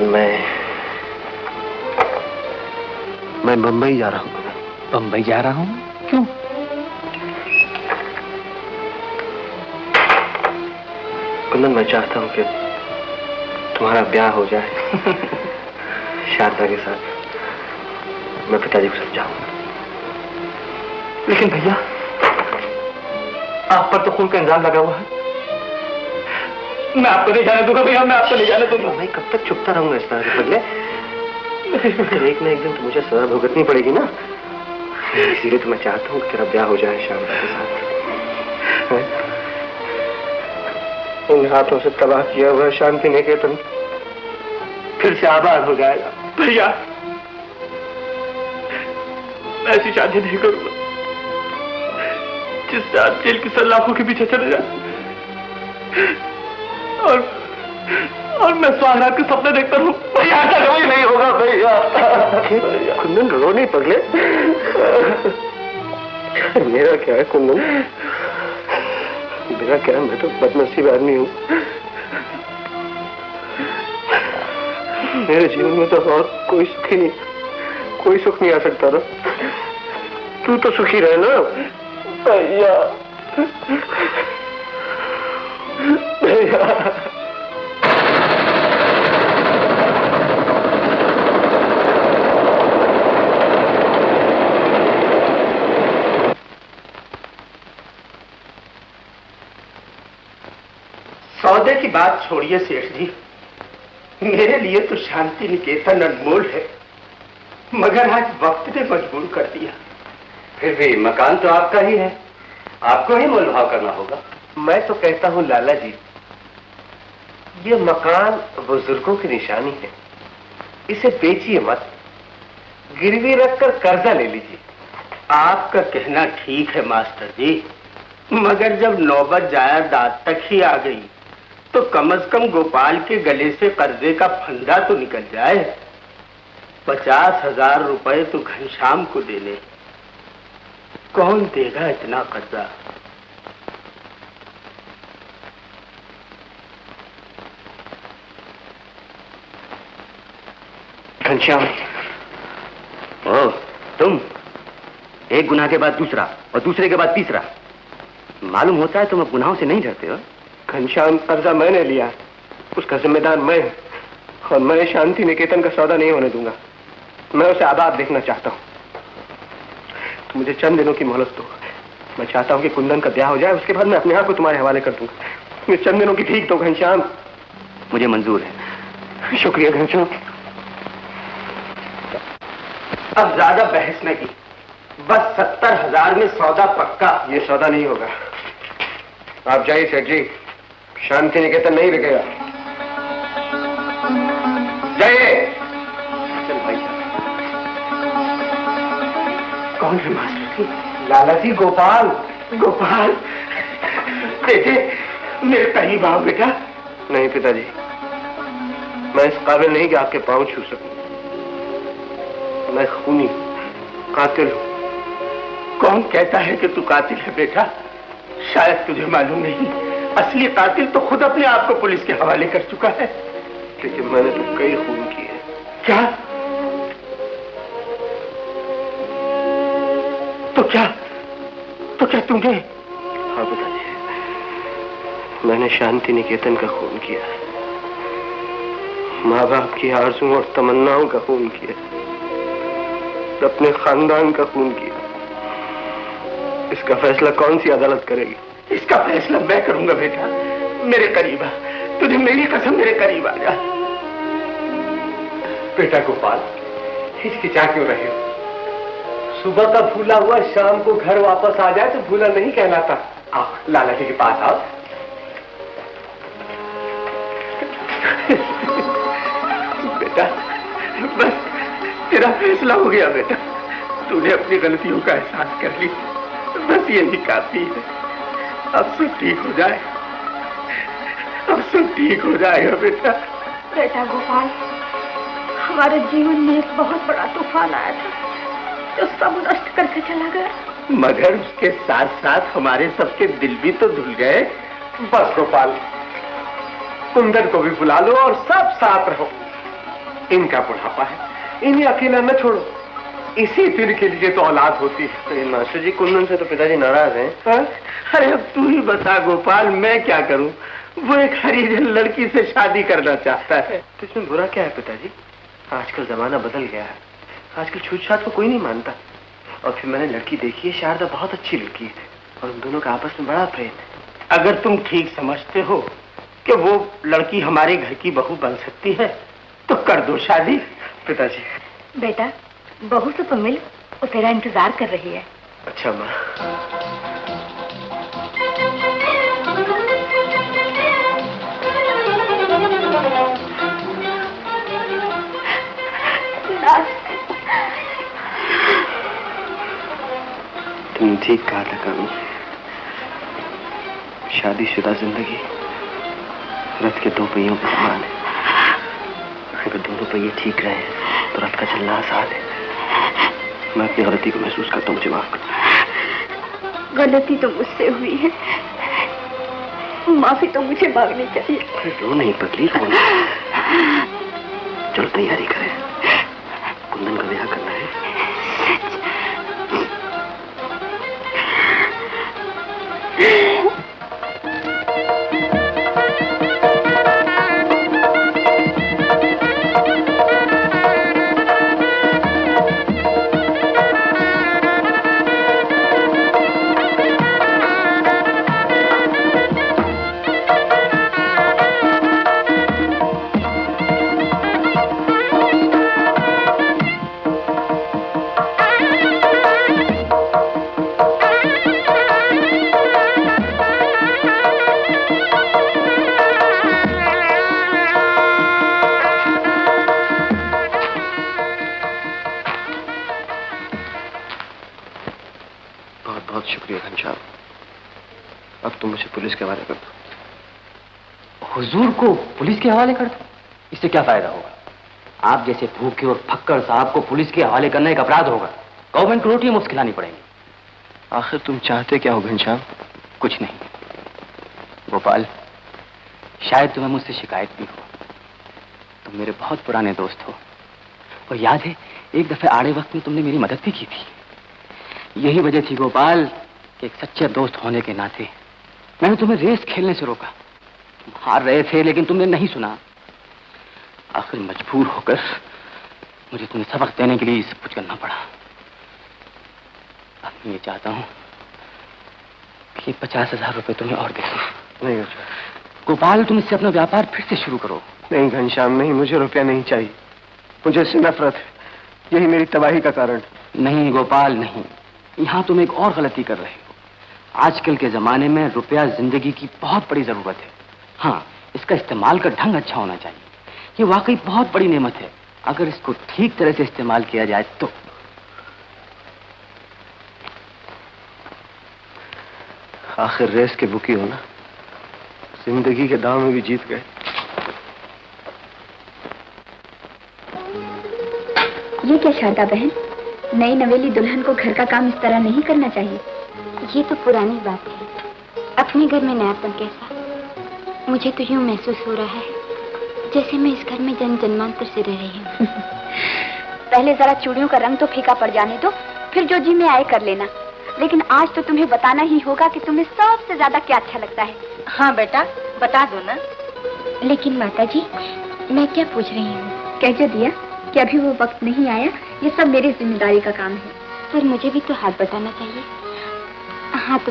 मैं बम्बई जा रहा हूँ। बम्बई जा रहा हूँ? क्यों? कुंदन, मैं चाहता हूँ कि तुम्हारा ब्याह हो जाए शारदा के साथ। मैं पिताजी को समझाऊंगा। लेकिन भैया आप पर तो खून का इंजाम लगा हुआ है। मैं आपको नहीं जाने दूंगा भैया, मैं आपको नहीं जाने दूंगा। मैं कब तक चुपता रहूंगा इस तरह के पगले? एक ना एक दिन तो मुझे सजा भुगतनी पड़ेगी ना। इसीलिए तो मैं चाहता हूँ कि तेरा ब्याह हो जाए शारदा के साथ। इन हाथों से तबाह किया हुआ शांति निकेतन फिर से आबाद हो जाएगा। भैया मैं ऐसी शादी नहीं करूंगा जिससे आप जेल की सलाखों के पीछे चले जाए और मैं सुहागरात के सपने देखता हूँ। भैया ऐसा कभी नहीं होगा भैया। कुंदन रो नहीं पगले। मेरा क्या है कुंदन, मेरा क्या है, मैं तो बदनसीब आदमी हूँ। मेरे जीवन में तो और कोई सुख ही नहीं, कोई सुख नहीं आ सकता ना। तू तो सुखी रहे ना भैया। भैया सौदे की बात छोड़िए सेठ जी, मेरे लिए तो शांति निकेतन अनमोल है, मगर आज वक्त ने मजबूर कर दिया। फिर भी मकान तो आपका ही है, आपको ही मोल भाव करना होगा। मैं तो कहता हूँ लाला जी, ये मकान बुजुर्गों की निशानी है, इसे बेचिए मत, गिरवी रखकर कर्जा ले लीजिए। आपका कहना ठीक है मास्टर जी, मगर जब नौबत जाया दांत तक ही आ गई तो कम से कम गोपाल के गले से कर्जे का फंदा तो निकल जाए। 50,000 रुपए तो घनश्याम को देने, कौन देगा इतना कर्जा? घनश्याम, ओ तुम, एक गुनाह के बाद दूसरा और दूसरे के बाद तीसरा। मालूम होता है तुम अब गुनाहों से नहीं डरते हो। घनश्याम, कर्जा मैंने लिया, उसका जिम्मेदार मैं हूं, और मैं शांति निकेतन का सौदा नहीं होने दूंगा। मैं उसे आबाद देखना चाहता हूं। तो मुझे चंद दिनों की मोहलत दो। मैं चाहता हूं कि कुंदन का ब्याह हो जाए, उसके बाद मैं अपने आप को तुम्हारे हवाले कर दूंगा। मुझे चंद दिनों की भीख दो घनश्याम। मुझे मंजूर है। शुक्रिया घनश्याम। अब ज्यादा बहस नहीं, बस 70,000 में सौदा पक्का। ये सौदा नहीं होगा। आप जाइए सेठ जी, शांति निकेतन नहीं बिकेगा। जाइए। चल भाई साहब। कौन है मास्टर जी? लाला जी, गोपाल। गोपाल बेटे, मेरे करीब आओ बेटा। नहीं पिताजी, मैं इस काबिल नहीं कि आपके पांव छू सकूं। मैं खूनी, कातिल हूं। कौन कहता है कि तू कातिल है बेटा? शायद तुझे मालूम नहीं, असली कातिल तो खुद अपने आप को पुलिस के हवाले कर चुका है। लेकिन मैंने तो कई खून किए। क्या? तो क्या तुमने? हाँ पिताजी, मैंने शांति निकेतन का खून किया, माँ बाप की आरज़ू और तमन्नाओं का खून किया। अपने खानदान का खून किया। इसका फैसला कौन सी अदालत करेगी? इसका फैसला मैं करूंगा बेटा। मेरे करीब आ, तुझे मेरी कसम, मेरे करीब आ जा। बेटा गोपाल, हिचकिचा क्यों रहे हो? सुबह का भूला हुआ शाम को घर वापस आ जाए तो भूला नहीं कहलाता। आओ लाला जी के पास आओ। बेटा बस तेरा फैसला हो गया बेटा। तूने अपनी गलतियों का एहसास कर ली, बस यही काफी है। अब सब ठीक हो जाए, अब सब ठीक हो जाएगा बेटा। बेटा गोपाल, हमारे जीवन में एक बहुत बड़ा तूफान आया था जो सब नष्ट करके चला गया, मगर उसके साथ साथ हमारे सबके दिल भी तो धुल गए। बस गोपाल, कुंदन को भी बुला लो और सब साथ रहो। इनका बुढ़ापा है, इन्हें अकेला न छोड़ो। इसी दिन के लिए तो औलाद होती है। मास्टर जी, कुंदन से तो पिताजी नाराज हैं। अरे अब तू ही बता गोपाल, मैं क्या करूं? वो एक हरिजन लड़की से शादी करना चाहता है। तो इसमें बुरा क्या है पिताजी? आजकल जमाना बदल गया है, आजकल छूत-छात को कोई नहीं मानता। और फिर मैंने लड़की देखी है, शारदा बहुत अच्छी लड़की है और उन दोनों का आपस में बड़ा प्रेम है। अगर तुम ठीक समझते हो कि वो लड़की हमारे घर की बहू बन सकती है तो कर दो शादी। पिताजी, बेटा बहू से तो मिल, वो तेरा इंतजार कर रही है। अच्छा माँ। तुमने ठीक कहा था कानू, शादीशुदा जिंदगी रथ के दो पहियों के समान है। अगर दोनों पहिए ठीक रहे तो रथ का चलना आसान है। मैं अपनी गलती को महसूस करता हूँ, मुझे माफ कर। गलती तो मुझसे हुई है, माफी तो मुझे मांगनी चाहिए। रो नहीं पतली, रो नहीं। चलो तैयारी करें, कुंदन का ब्याह करना है। पुलिस के हवाले कर दो। हुजूर को पुलिस के हवाले कर दो? इससे क्या फायदा होगा? आप जैसे भूखे और फक्कड़ साहब को पुलिस के हवाले करना एक अपराध होगा। गवर्नमेंट को रोटी मुफ्त खिलानी पड़ेगी। आखिर तुम चाहते क्या हो घनश्याम? कुछ नहीं गोपाल, शायद तुम्हें मुझसे शिकायत भी हो। तुम मेरे बहुत पुराने दोस्त हो और याद है एक दफे आड़े वक्त में तुमने मेरी मदद भी की थी। यही वजह थी गोपाल कि एक सच्चे दोस्त होने के नाते मैंने तुम्हें रेस खेलने से रोका। तुम हार रहे थे लेकिन तुमने नहीं सुना। आखिर मजबूर होकर मुझे तुम्हें सबक देने के लिए सब कुछ करना पड़ा। अब मैं ये चाहता हूं कि 50,000 रुपए तुम्हें और दे दूं। नहीं गोपाल, तुम इससे अपना व्यापार फिर से शुरू करो। नहीं घनश्याम, नहीं, मुझे रुपया नहीं चाहिए। मुझे इससे नफरत है, यही मेरी तबाही का कारण। नहीं गोपाल नहीं, यहां तुम एक और गलती कर रहे हो। आजकल के जमाने में रुपया जिंदगी की बहुत बड़ी जरूरत है। हाँ, इसका इस्तेमाल का ढंग अच्छा होना चाहिए। ये वाकई बहुत बड़ी नेमत है, अगर इसको ठीक तरह से इस्तेमाल किया जाए तो। आखिर रेस के बुकी हो ना, जिंदगी के दांव में भी जीत गए। ये क्या शारदा बहन, नई नवेली दुल्हन को घर का काम इस तरह नहीं करना चाहिए। ये तो पुरानी बात है, अपने घर में नयापन कैसा। मुझे तो यूं महसूस हो रहा है जैसे मैं इस घर में जन्म जन्मांतर से रह रही हूँ। पहले जरा चूड़ियों का रंग तो फीका पड़ जाने दो, फिर जो जी में आए कर लेना। लेकिन आज तो तुम्हें बताना ही होगा कि तुम्हें सबसे ज्यादा क्या अच्छा लगता है। हाँ बेटा, बता दो ना। लेकिन माता जी, मैं क्या पूछ रही हूँ, कह जो दिया। कि अभी वो वक्त नहीं आया, ये सब मेरी जिम्मेदारी का काम है। पर मुझे भी तो हाथ बटाना चाहिए। हाँ तो